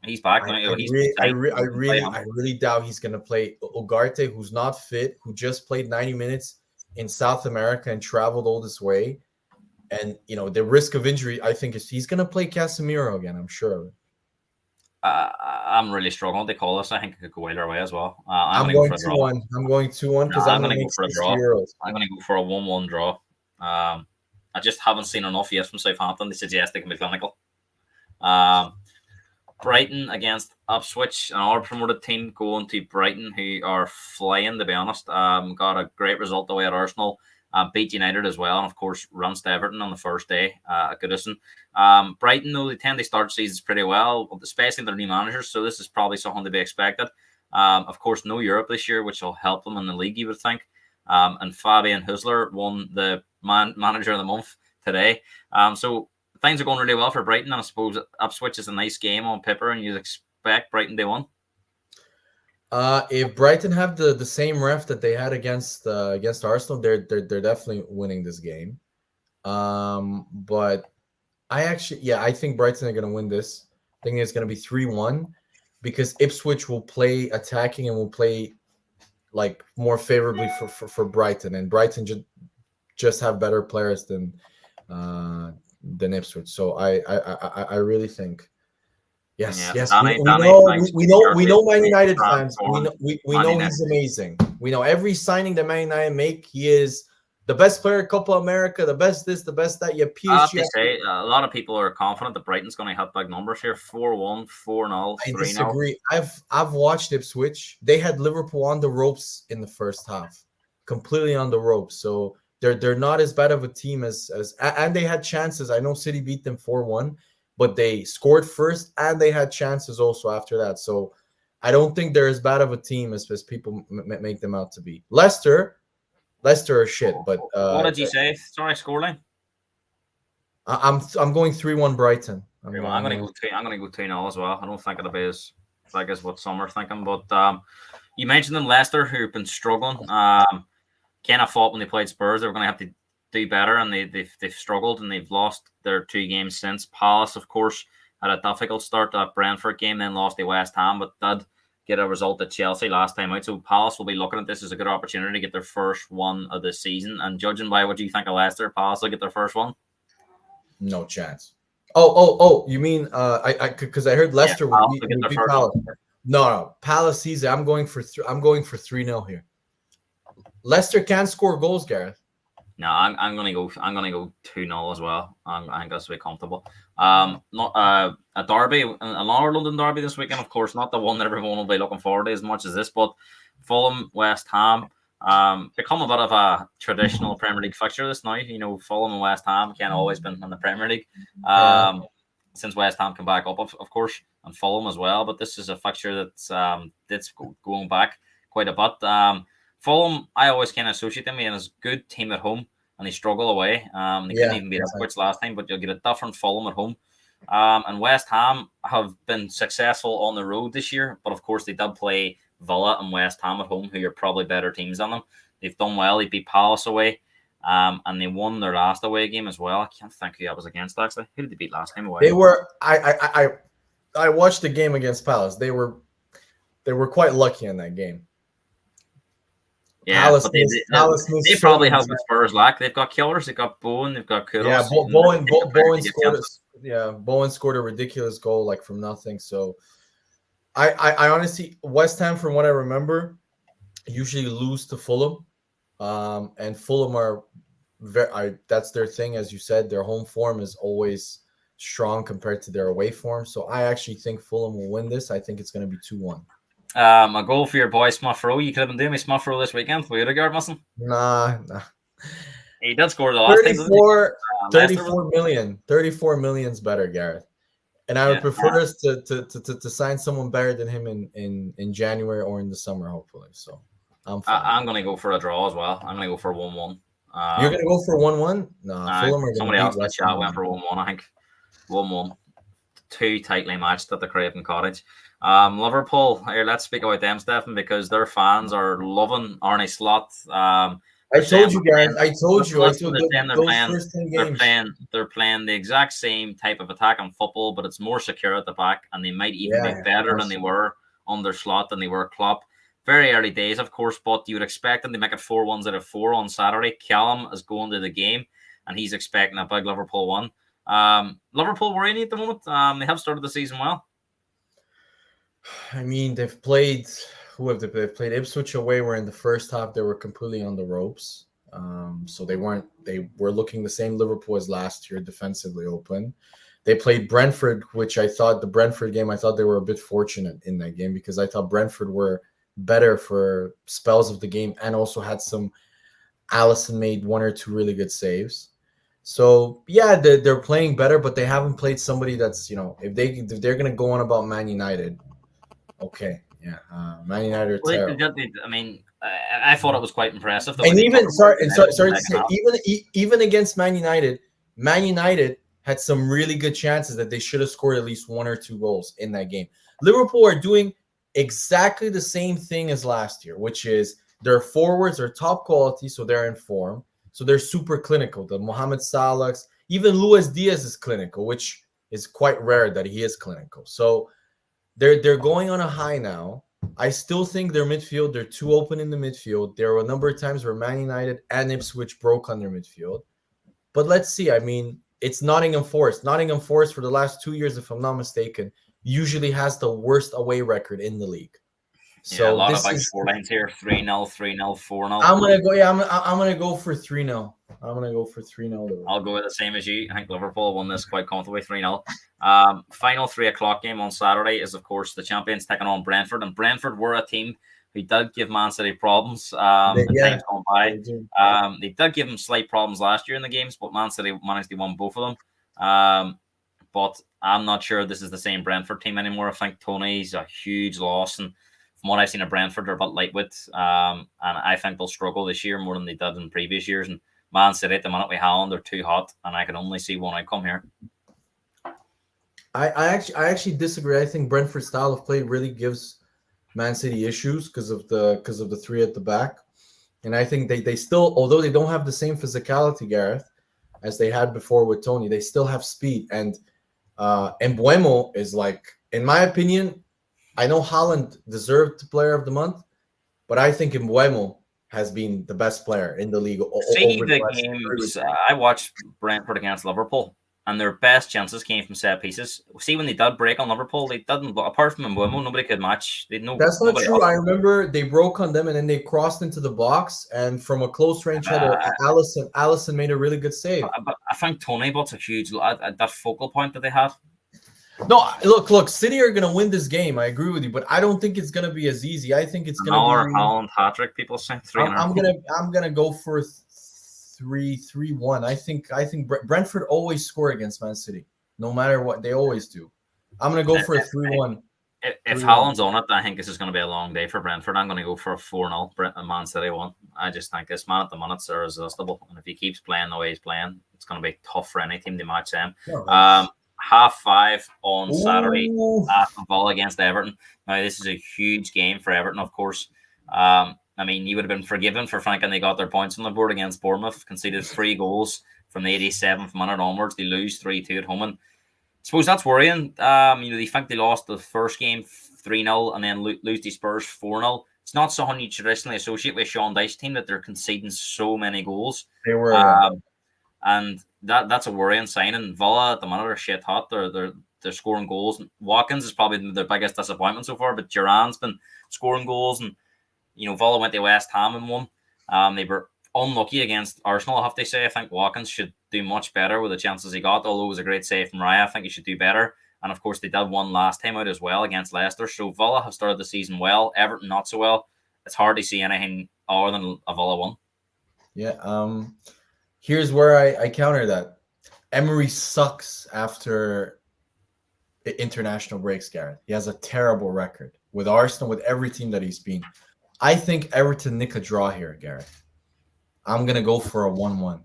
Speaker 2: He's back.
Speaker 3: I really doubt he's going to play. Ugarte, who's not fit, who just played 90 minutes in South America and traveled all this way. And, the risk of injury, I think, is he's going to play Casemiro again, I'm sure of it.
Speaker 2: I'm really struggling to call this. I think it could go either way as well.
Speaker 3: I'm going 2-1. I'm going 2-1 because I'm going to go for a draw.
Speaker 2: I'm going to go for a 1-1 draw. I just haven't seen enough yet from Southampton to suggest they can be clinical. Brighton against Ipswich, another promoted team going to Brighton, who are flying, to be honest. Got a great result away at Arsenal. Beat United as well, and of course runs to Everton on the first day at Goodison. Brighton, though, they tend to start seasons pretty well, especially their new managers, so this is probably something to be expected. Of course, no Europe this year, which will help them in the league, you would think. And Fabian Hüsler won the manager of the month today. So things are going really well for Brighton, and I suppose Ipswich is a nice game on paper, and you'd expect Brighton to win.
Speaker 3: If Brighton have the same ref that they had against Arsenal, they're definitely winning this game. But I think Brighton are going to win this. I think it's going to be 3-1 because Ipswich will play attacking and will play like more favorably for Brighton, and Brighton just have better players than Ipswich. So I really think. Yes. We know Man United fans. We know he's amazing. We know every signing that Man United make, he is the best player in Copa America, the best this, the best that. Yeah, PSG.
Speaker 2: I have to say, a lot of people are confident that Brighton's going to hit big numbers here: 4-1, 4-0, 3-0.
Speaker 3: I disagree. I've watched Ipswich. They had Liverpool on the ropes in the first half, completely on the ropes. So they're not as bad of a team as and they had chances. I know City beat them 4-1. But they scored first, and they had chances also after that. So I don't think they're as bad of a team as people make them out to be. Leicester are shit. But
Speaker 2: what did you say? Sorry, scoreline.
Speaker 3: I'm going 3-1 Brighton. I'm
Speaker 2: going to go 2-0 as well. I don't think it'll be as big as what some are thinking. But you mentioned them, Leicester, who've been struggling. Kind of thought when they played Spurs they were going to have to do better, and they've struggled, and they've lost their 2 games since. Palace, of course, had a difficult start to that Brentford game, then lost to West Ham, but did get a result at Chelsea last time out. So Palace will be looking at this as a good opportunity to get their first one of the season. And judging by what you think of Leicester, Palace will get their first one.
Speaker 3: No chance. Oh! You mean because I heard Leicester would beat Palace. No, Palace season. I'm going for 3-0 here. Leicester can score goals, Gareth.
Speaker 2: No, I'm gonna go 2-0 as well. I think that's a bit comfortable. Not a derby, another London derby this weekend, of course, not the one that everyone will be looking forward to as much as this, but Fulham, West Ham, become a bit of a traditional Premier League fixture this night. Fulham and West Ham can't always been in the Premier League. since West Ham come back up, of course, and Fulham as well. But this is a fixture that's going back quite a bit. Fulham, I always kind of associate them as a good team at home, and they struggle away. They couldn't even beat Ipswich last time, but you'll get a different Fulham at home. And West Ham have been successful on the road this year, but of course they did play Villa and West Ham at home, who are probably better teams than them. They've done well. They beat Palace away, and they won their last away game as well. I can't think who that was against actually. Who did they beat last time away?
Speaker 3: They were. I watched the game against Palace. They were quite lucky in that game.
Speaker 2: Yeah,
Speaker 3: Palace
Speaker 2: they probably have the Spurs lack. They've got killers. They've got Bowen. They've got Kudos.
Speaker 3: Yeah, Bowen scored a ridiculous goal like from nothing. So, I honestly, West Ham, from what I remember, usually lose to Fulham, and Fulham are that's their thing, as you said. Their home form is always strong compared to their away form. So I actually think Fulham will win this. I think it's going to be 2-1.
Speaker 2: A goal for your boy Smith Rowe. You could have been doing me Smith Rowe this weekend. Will you regard mustn't?
Speaker 3: Nah.
Speaker 2: He did score the last
Speaker 3: 34 million. 34 million's better, Gareth. And I would prefer us to sign someone better than him in January or in the summer, hopefully. So
Speaker 2: I'm going to go for a draw as well. I'm going to go for 1-1.
Speaker 3: You're going to go for 1-1? No, Fulham are
Speaker 2: somebody else in the chat went for 1-1, I think. 1-1. Too tightly matched at the Craven Cottage. Liverpool, here, let's speak about them, Stefan, because their fans are loving Arne Slot.
Speaker 3: I told you guys.
Speaker 2: They're playing the exact same type of attack on football, but it's more secure at the back, and they might even be better than they were under Slot than they were Klopp. Very early days, of course, but you would expect them to make it 4-1 out of 4 on Saturday. Callum is going to the game, and he's expecting a big Liverpool win. Liverpool worrying at the moment. They have started the season well.
Speaker 3: I mean, they've played. Who have they played? They've played Ipswich away, where in the first half they were completely on the ropes. So they were looking the same Liverpool as last year, defensively open. They played Brentford, which I thought the Brentford game, I thought they were a bit fortunate in that game because I thought Brentford were better for spells of the game and also had some. Allison made 1 or 2 really good saves. So yeah, they're playing better, but they haven't played somebody that's, if they're gonna go on about Man United, okay, yeah, Man United are terrible.
Speaker 2: I mean, I thought it was quite impressive.
Speaker 3: And even sorry to say, even against Man United had some really good chances that they should have scored at least 1 or 2 goals in that game. Liverpool are doing exactly the same thing as last year, which is their forwards are top quality, so they're in form. So they're super clinical. The Mohamed Salahs, even Luis Diaz is clinical, which is quite rare that he is clinical. So they're going on a high now. I still think their midfield, they're too open in the midfield. There were a number of times where Man United and Ipswich broke on their midfield. But let's see. I mean, it's Nottingham Forest. Nottingham Forest for the last 2 years, if I'm not mistaken, usually has the worst away record in the league. So
Speaker 2: a lot of big scorelines here: 3-0, 3-0, 4-0.
Speaker 3: I'm gonna go. Yeah, I'm gonna go for 3-0. I'm gonna go for 3-0.
Speaker 2: I'll go with the same as you. I think Liverpool won this quite comfortably, 3-0. Final 3:00 game on Saturday is, of course, the champions taking on Brentford, and Brentford were a team who did give Man City problems in times gone by. They did give them slight problems last year in the games, but Man City managed to win both of them. But I'm not sure this is the same Brentford team anymore. I think Tony's a huge loss, and from what I've seen of Brentford, they're a bit lightweight, and I think they'll struggle this year more than they did in previous years. And Man City at the minute we have, they're too hot, and I can only see one outcome here.
Speaker 3: I actually disagree. I think Brentford's style of play really gives Man City issues because of the 3 at the back, and I think they still, although they don't have the same physicality, Gareth, as they had before with Tony, they still have speed. And Mbeumo is, like, in my opinion, I know Haaland deserved the Player of the Month, but I think Mbeumo has been the best player in the league.
Speaker 2: See the games. I watched Brentford against Liverpool, and their best chances came from set pieces. See, when they did break on Liverpool, they didn't. Apart from Mbeumo, nobody could match.
Speaker 3: That's not true. I remember they broke on them, and then they crossed into the box, and from a close range header, Allison made a really good save.
Speaker 2: I think Tony bought a huge that focal point that they had.
Speaker 3: No, look, City are going to win this game. I agree with you, but I don't think it's going to be as easy. I think it's going to be
Speaker 2: Haaland hat-trick. People say 300.
Speaker 3: I'm gonna go for 3-1. I think Brentford always score against Man City. no matter what. They always do. I'm gonna go for a 3-1.
Speaker 2: If
Speaker 3: 3-1.
Speaker 2: Haaland's on it, I think this is going to be a long day for Brentford. I'm going to go for a 4-0 Man City 1. I just think this man at the minute is irresistible. And if he keeps playing the way he's playing, it's going to be tough for any team to match him. 5:30 on Saturday, Aston Villa against Everton. Now, this is a huge game for Everton, of course. I mean, you would have been forgiven for thinking they got their points on the board against Bournemouth, conceded 3 goals from the 87th minute onwards. They lose 3-2 at home. And I suppose that's worrying. They think they lost the first game 3-0 and then lose to Spurs 4-0. It's not something you traditionally associate with Sean Dyche's team that they're conceding so many goals.
Speaker 3: They were,
Speaker 2: and that's a worrying sign. And Villa at the minute are shit hot. They're scoring goals. Watkins is probably their biggest disappointment so far, but Duran's been scoring goals. And Villa went to West Ham and won. They were unlucky against Arsenal, I have to say. I think Watkins should do much better with the chances he got, although it was a great save from Raya. I think he should do better. And of course, they did one last time out as well against Leicester. So Villa have started the season well, Everton not so well. It's hard to see anything other than a Villa 1.
Speaker 3: Yeah. Here's where I counter that. Emery sucks after international breaks, Gareth. He has a terrible record with Arsenal, with every team that he's been. I think Everton nick a draw here, Gareth. I'm going to go for a 1-1.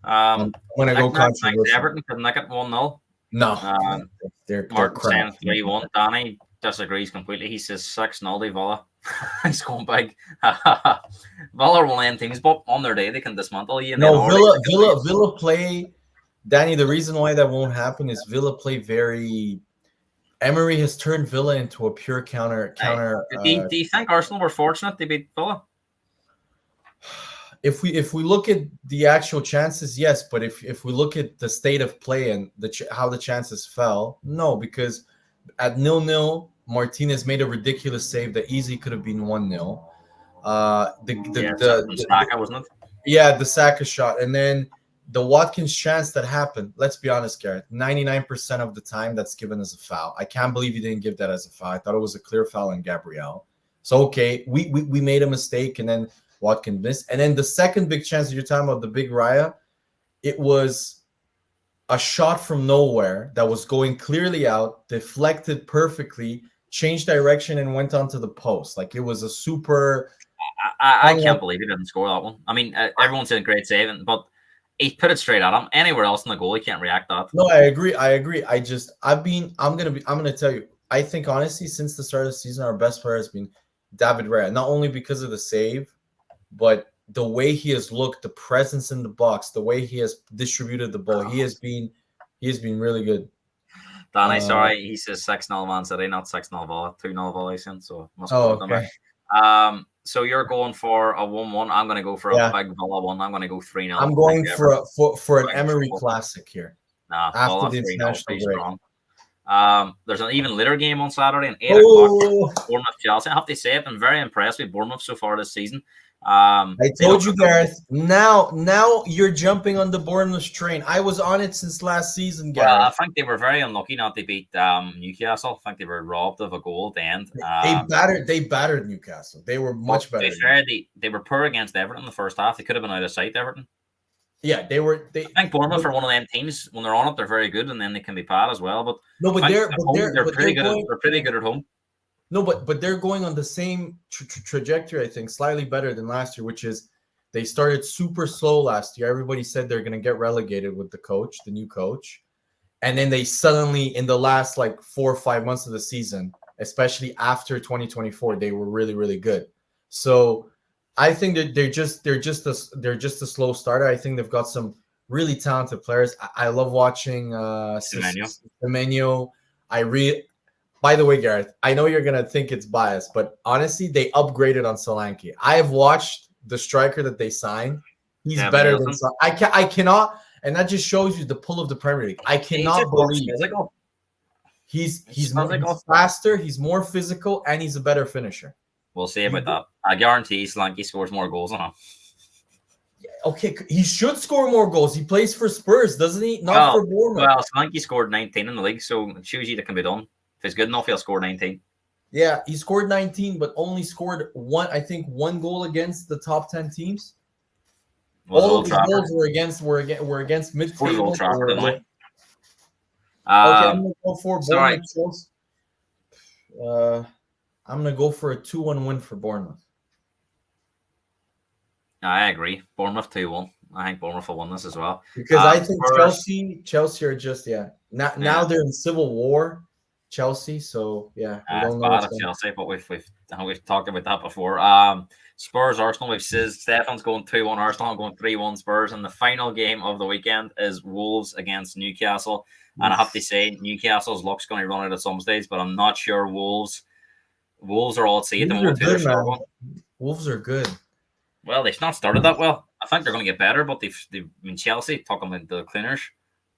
Speaker 3: I'm going to go controversial.
Speaker 2: Everton could nick it 1-0.
Speaker 3: No. They're
Speaker 2: saying 3-1. Danny disagrees completely. He says 6-0 to Villa. He's going big. Villa are one of them teams, but on their day, they can dismantle you.
Speaker 3: No, Villa play. Danny, the reason why that won't happen is Villa play very... Emery has turned Villa into a pure counter.
Speaker 2: Do you think Arsenal were fortunate to beat Villa?
Speaker 3: If we look at the actual chances, yes. But if we look at the state of play and how the chances fell, no. Because at 0-0, Martinez made a ridiculous save that easily could have been 1-0.
Speaker 2: The Saka, wasn't it?
Speaker 3: Yeah, the Saka shot, and then the Watkins chance that happened. Let's be honest, Gareth. 99% of the time, that's given as a foul. I can't believe you didn't give that as a foul. I thought it was a clear foul on Gabriel. So okay, we made a mistake, and then Watkins missed. And then the second big chance that you're talking about, the big Raya, it was a shot from nowhere that was going clearly out, deflected perfectly, changed direction, and went onto the post. Like, it was a super...
Speaker 2: I can't believe he didn't score that one. I mean, everyone said great saving, but he put it straight at him. Anywhere else in the goal, he can't react to that.
Speaker 3: No, I agree. I'm gonna tell you, I think honestly, since the start of the season, our best player has been David Raya. Not only because of the save, but the way he has looked, the presence in the box, the way he has distributed the ball. He has been really good.
Speaker 2: Danny, sorry, he says 6-0 Man City, not 6-0 Villa, 2-0 Villa, so must
Speaker 3: okay.
Speaker 2: So you're going for a 1-1. I'm going to go for a big Villa 1. I'm going to go 3-0.
Speaker 3: I'm going for an Emery classic here.
Speaker 2: After the international break. There's an even later game on Saturday at 8 o'clock. Bournemouth Chelsea. I have to say, I've been very impressed with Bournemouth so far this season.
Speaker 3: I told you, Gareth. Now you're jumping on the Bournemouth train. I was on it since last season, Gareth.
Speaker 2: I think they were very unlucky not to beat Newcastle. I think they were robbed of a goal at the end.
Speaker 3: They battered Newcastle. They were much better.
Speaker 2: They were poor against Everton in the first half. They could have been out of sight, Everton.
Speaker 3: Yeah, they were.
Speaker 2: I think Bournemouth are one of them teams. When they're on it, they're very good, and then they can be bad as well. But
Speaker 3: they're
Speaker 2: pretty good. They're pretty good at home.
Speaker 3: No, but they're going on the same trajectory, I think, slightly better than last year, which is they started super slow last year. Everybody said they're going to get relegated with the new coach. And then they suddenly, in the last 4 or 5 months of the season, especially after 2024, they were really, really good. So I think that they're just a slow starter. I think they've got some really talented players. I love watching Semenyo. By the way, Gareth, I know you're going to think it's biased, but honestly, they upgraded on Solanke. I have watched the striker that they signed. He's better than Solanke. I cannot, and that just shows you the pull of the Premier League. I cannot believe he's faster, he's more physical, and he's a better finisher.
Speaker 2: We'll see about that. I guarantee Solanke scores more goals than him.
Speaker 3: Okay, he should score more goals. He plays for Spurs, doesn't he? Not for Bournemouth.
Speaker 2: Well, Solanke scored 19 in the league, so it shows you that can be done. If it's good enough, he'll score 19.
Speaker 3: Yeah, he scored 19, but only scored one goal against the top 10 teams. All of his goals were against mid-table. Okay, I'm gonna go for
Speaker 2: Sorry,
Speaker 3: Bournemouth. Chelsea. Uh, I'm gonna go for a 2-1 win for Bournemouth
Speaker 2: I agree. Bournemouth 2-1. I think Bournemouth will win this as well.
Speaker 3: because I think
Speaker 2: Spurs,
Speaker 3: Chelsea are just now
Speaker 2: yeah,
Speaker 3: they're in civil war, Chelsea. So yeah, we
Speaker 2: it's
Speaker 3: don't know
Speaker 2: bad
Speaker 3: what's
Speaker 2: at
Speaker 3: going.
Speaker 2: Chelsea, but we've talked about that before. Spurs Arsenal. We've said Stefan's going 2-1 Arsenal. I'm going 3-1 Spurs. And the final game of the weekend is Wolves against Newcastle. And I have to say, Newcastle's luck's going to run out at some stage, but I'm not sure Wolves. Wolves are all at sea at the
Speaker 3: Wolves are
Speaker 2: moment too. They're
Speaker 3: good, man.
Speaker 2: struggling.
Speaker 3: Wolves are good.
Speaker 2: Well, they've not started that well. I think they're going to get better, but I mean, Chelsea took them into the cleaners.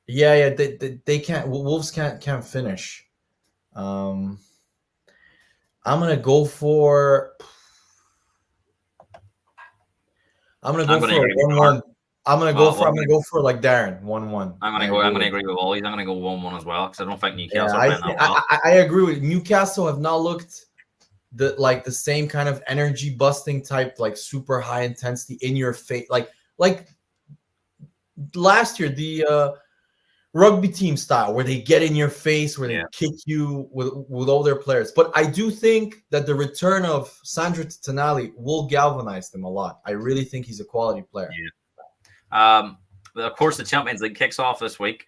Speaker 3: Yeah, they can't. Wolves can't finish. I'm gonna go for. I'm gonna
Speaker 2: I'm
Speaker 3: go
Speaker 2: going to
Speaker 3: for a
Speaker 2: agree with
Speaker 3: 1-1. I'm gonna go for.
Speaker 2: Well,
Speaker 3: I'm gonna go for like Darren 1-1.
Speaker 2: I'm
Speaker 3: I
Speaker 2: going to go.
Speaker 3: agree
Speaker 2: I'm going to
Speaker 3: with.
Speaker 2: agree with Ollie. I'm going to go 1-1 as well because I don't think
Speaker 3: Yeah,
Speaker 2: Newcastle are playing that well.
Speaker 3: I agree with Newcastle. Have not looked the same kind of energy busting type, like super high intensity in your face, like last year the rugby team style where they get in your face, where they
Speaker 2: Yeah,
Speaker 3: kick you with all their players. But I do think that the return of Sandro Tonali will galvanize them a lot. I really think he's a quality player.
Speaker 2: yeah. Of course, the Champions League kicks off this week,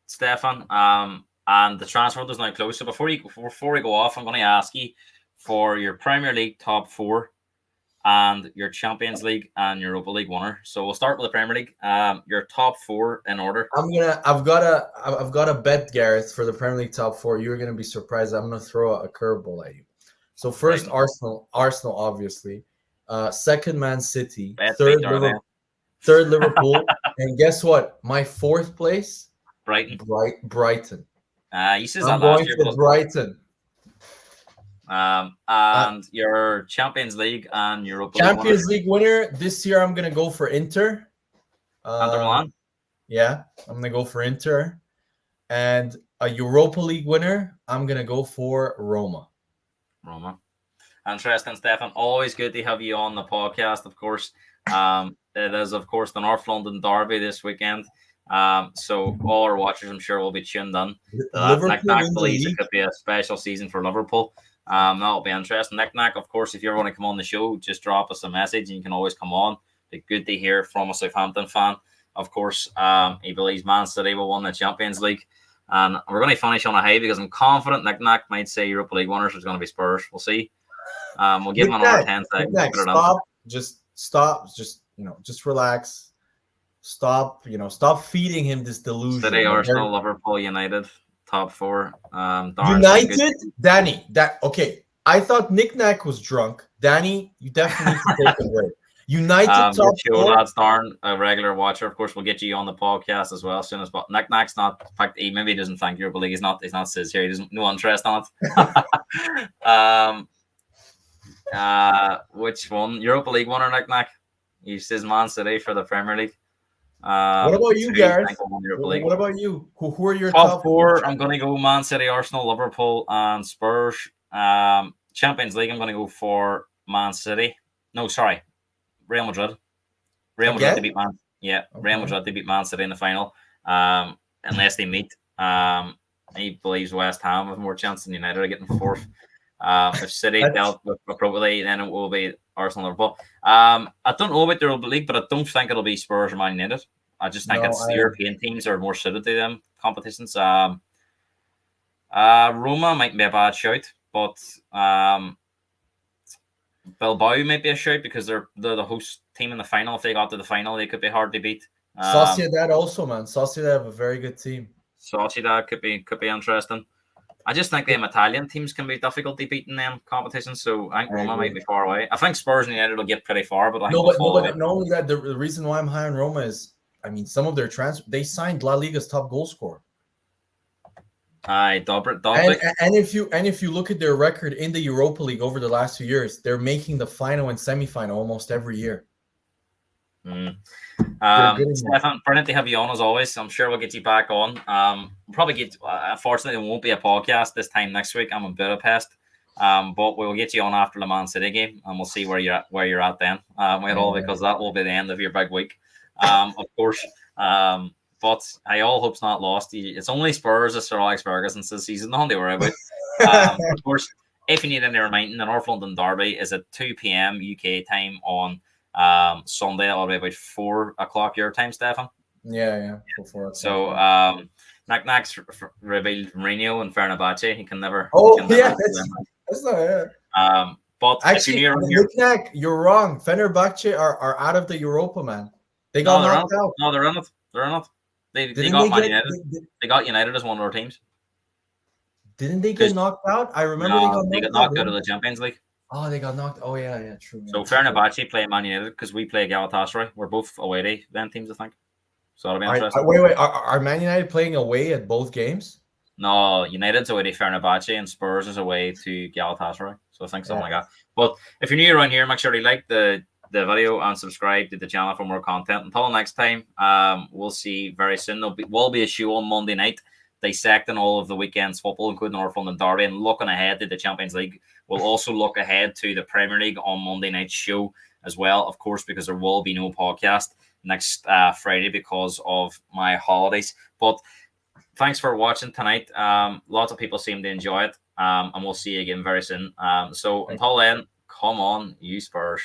Speaker 2: Stefan. And the transfer window is now closed. So before we go off, I'm going to ask you for your Premier League top four and your Champions League and Europa League winner. So we'll start with the Premier League. Your top four in order.
Speaker 3: I've got a bet, Gareth, for the Premier League top four. You're gonna be surprised. I'm gonna throw a curveball at you. So first,
Speaker 2: Right.
Speaker 3: Arsenal, obviously. Second, Man City.
Speaker 2: Bet
Speaker 3: Third,
Speaker 2: beat Darnell.
Speaker 3: Liverpool. And guess what? My fourth place,
Speaker 2: Brighton.
Speaker 3: Brighton.
Speaker 2: You said that
Speaker 3: I'm
Speaker 2: last
Speaker 3: going
Speaker 2: year.
Speaker 3: for Brighton.
Speaker 2: And your Champions League and Europa
Speaker 3: Champions
Speaker 2: League
Speaker 3: League winner this year. I'm gonna go for Inter.
Speaker 2: winner. Milan.
Speaker 3: Yeah, I'm gonna go for Inter. And a Europa League winner, I'm gonna go for Roma.
Speaker 2: Roma. Interesting, Stefan. Always good to have you on the podcast, of course. It is, of course, the North London Derby this weekend. So all our watchers, I'm sure, will be tuned in.
Speaker 3: Liverpool
Speaker 2: Knack
Speaker 3: in the
Speaker 2: believes it
Speaker 3: league.
Speaker 2: could be a special season for Liverpool. That'll be interesting. Knack, of course, if you ever want to come on the show, just drop us a message and you can always come on. Be good to hear from a Southampton fan. Of course, he believes Man City will win the Champions League. And we're going to finish on a high because I'm confident Knack might say Europa League winners is going to be Spurs. We'll see. We'll give him another 10 seconds.
Speaker 3: Stop. Just relax. Stop feeding him this delusion.
Speaker 2: City, Arsenal, Liverpool, United, top four.
Speaker 3: United, Danny. Okay. I thought Knack was drunk. Danny, you definitely need to take a break. United top four.
Speaker 2: Lads, Darn, a regular watcher. Of course, we'll get you on the podcast as well as soon as possible. Knack's not. In fact, maybe he doesn't think Europa League. He's not says here. He doesn't no interest on it. Which one? Europa League winner, Knack. He says Man City for the Premier League.
Speaker 3: What about you, Gareth? What about you? Who are your
Speaker 2: top four? I'm going to go Man City, Arsenal, Liverpool, and Spurs. Champions League, I'm going to go for Man City. No, sorry, Real Madrid. Real Madrid to beat Man. Yeah, okay. Real Madrid to beat Man City in the final. Unless they meet. He believes West Ham have more chance than United are getting fourth. If City dealt with appropriately, then it will be Arsenal, Liverpool. I don't know about the Europa League, but I don't think it'll be Spurs or Man United. I just think European teams are more suited to them competitions. Roma might be a bad shout, but Bilbao might be a shout because they're the host team in the final. If they got to the final, they could be hard to beat.
Speaker 3: Sociedad also, man. Sociedad have a very good team.
Speaker 2: Sociedad could be interesting. I just think them Italian teams can be difficult to beat in them competitions, so I think Roma might be far away. I think Spurs and United will get pretty far, but I think
Speaker 3: not only that, the reason why I'm high on Roma is, I mean, some of their they signed La Liga's top goal scorer.
Speaker 2: And
Speaker 3: if you look at their record in the Europa League over the last few years, they're making the final and semifinal almost every year.
Speaker 2: Stefan, brilliant to have you on as always. I'm sure we'll get you back on. Probably get. Unfortunately, it won't be a podcast this time next week. I'm in Budapest, but we'll get you on after the Man City game, and we'll see where you're at then. Because that will be the end of your big week. Of course, but I all hope's not lost. It's only Spurs as Sir Alex Ferguson says season, nothing to worry about. Of course, if you need any reminding, the North London Derby is at 2 p.m. UK time on Sunday. That'll be about 4 o'clock your time, Stefan.
Speaker 3: Yeah. Before
Speaker 2: So, Knack's revealed Mourinho and Fenerbahce. He can never.
Speaker 3: Oh,
Speaker 2: he can
Speaker 3: yeah.
Speaker 2: never
Speaker 3: That's not it.
Speaker 2: But
Speaker 3: Actually,
Speaker 2: if you're
Speaker 3: Knack, you're wrong. Fenerbahce are out of the Europa, man. They got knocked out.
Speaker 2: No, they're in it. They're in it. They
Speaker 3: Didn't
Speaker 2: got
Speaker 3: they
Speaker 2: Man
Speaker 3: get?
Speaker 2: United. They got United as one of their teams.
Speaker 3: Didn't they get knocked out? I remember
Speaker 2: they got knocked out of the Champions League.
Speaker 3: Oh, they got knocked. Oh, yeah, true.
Speaker 2: So Fenerbahce play Man United because we play Galatasaray. We're both away day then teams, I think. So that'll be interesting.
Speaker 3: Wait. Are Man United playing away at both games?
Speaker 2: No, United's away to Fenerbahce and Spurs is away to Galatasaray. So I think something like that. But if you're new around here, make sure you like the video and subscribe to the channel for more content. Until next time, we'll see very soon. There will be a show on Monday night dissecting all of the weekend's football, including North London Derby, and looking ahead to the Champions League. We'll also look ahead to the Premier League on Monday night's show as well, of course, because there will be no podcast next Friday because of my holidays. But thanks for watching tonight. Lots of people seem to enjoy it, and we'll see you again very soon. So until then, come on, you Spurs.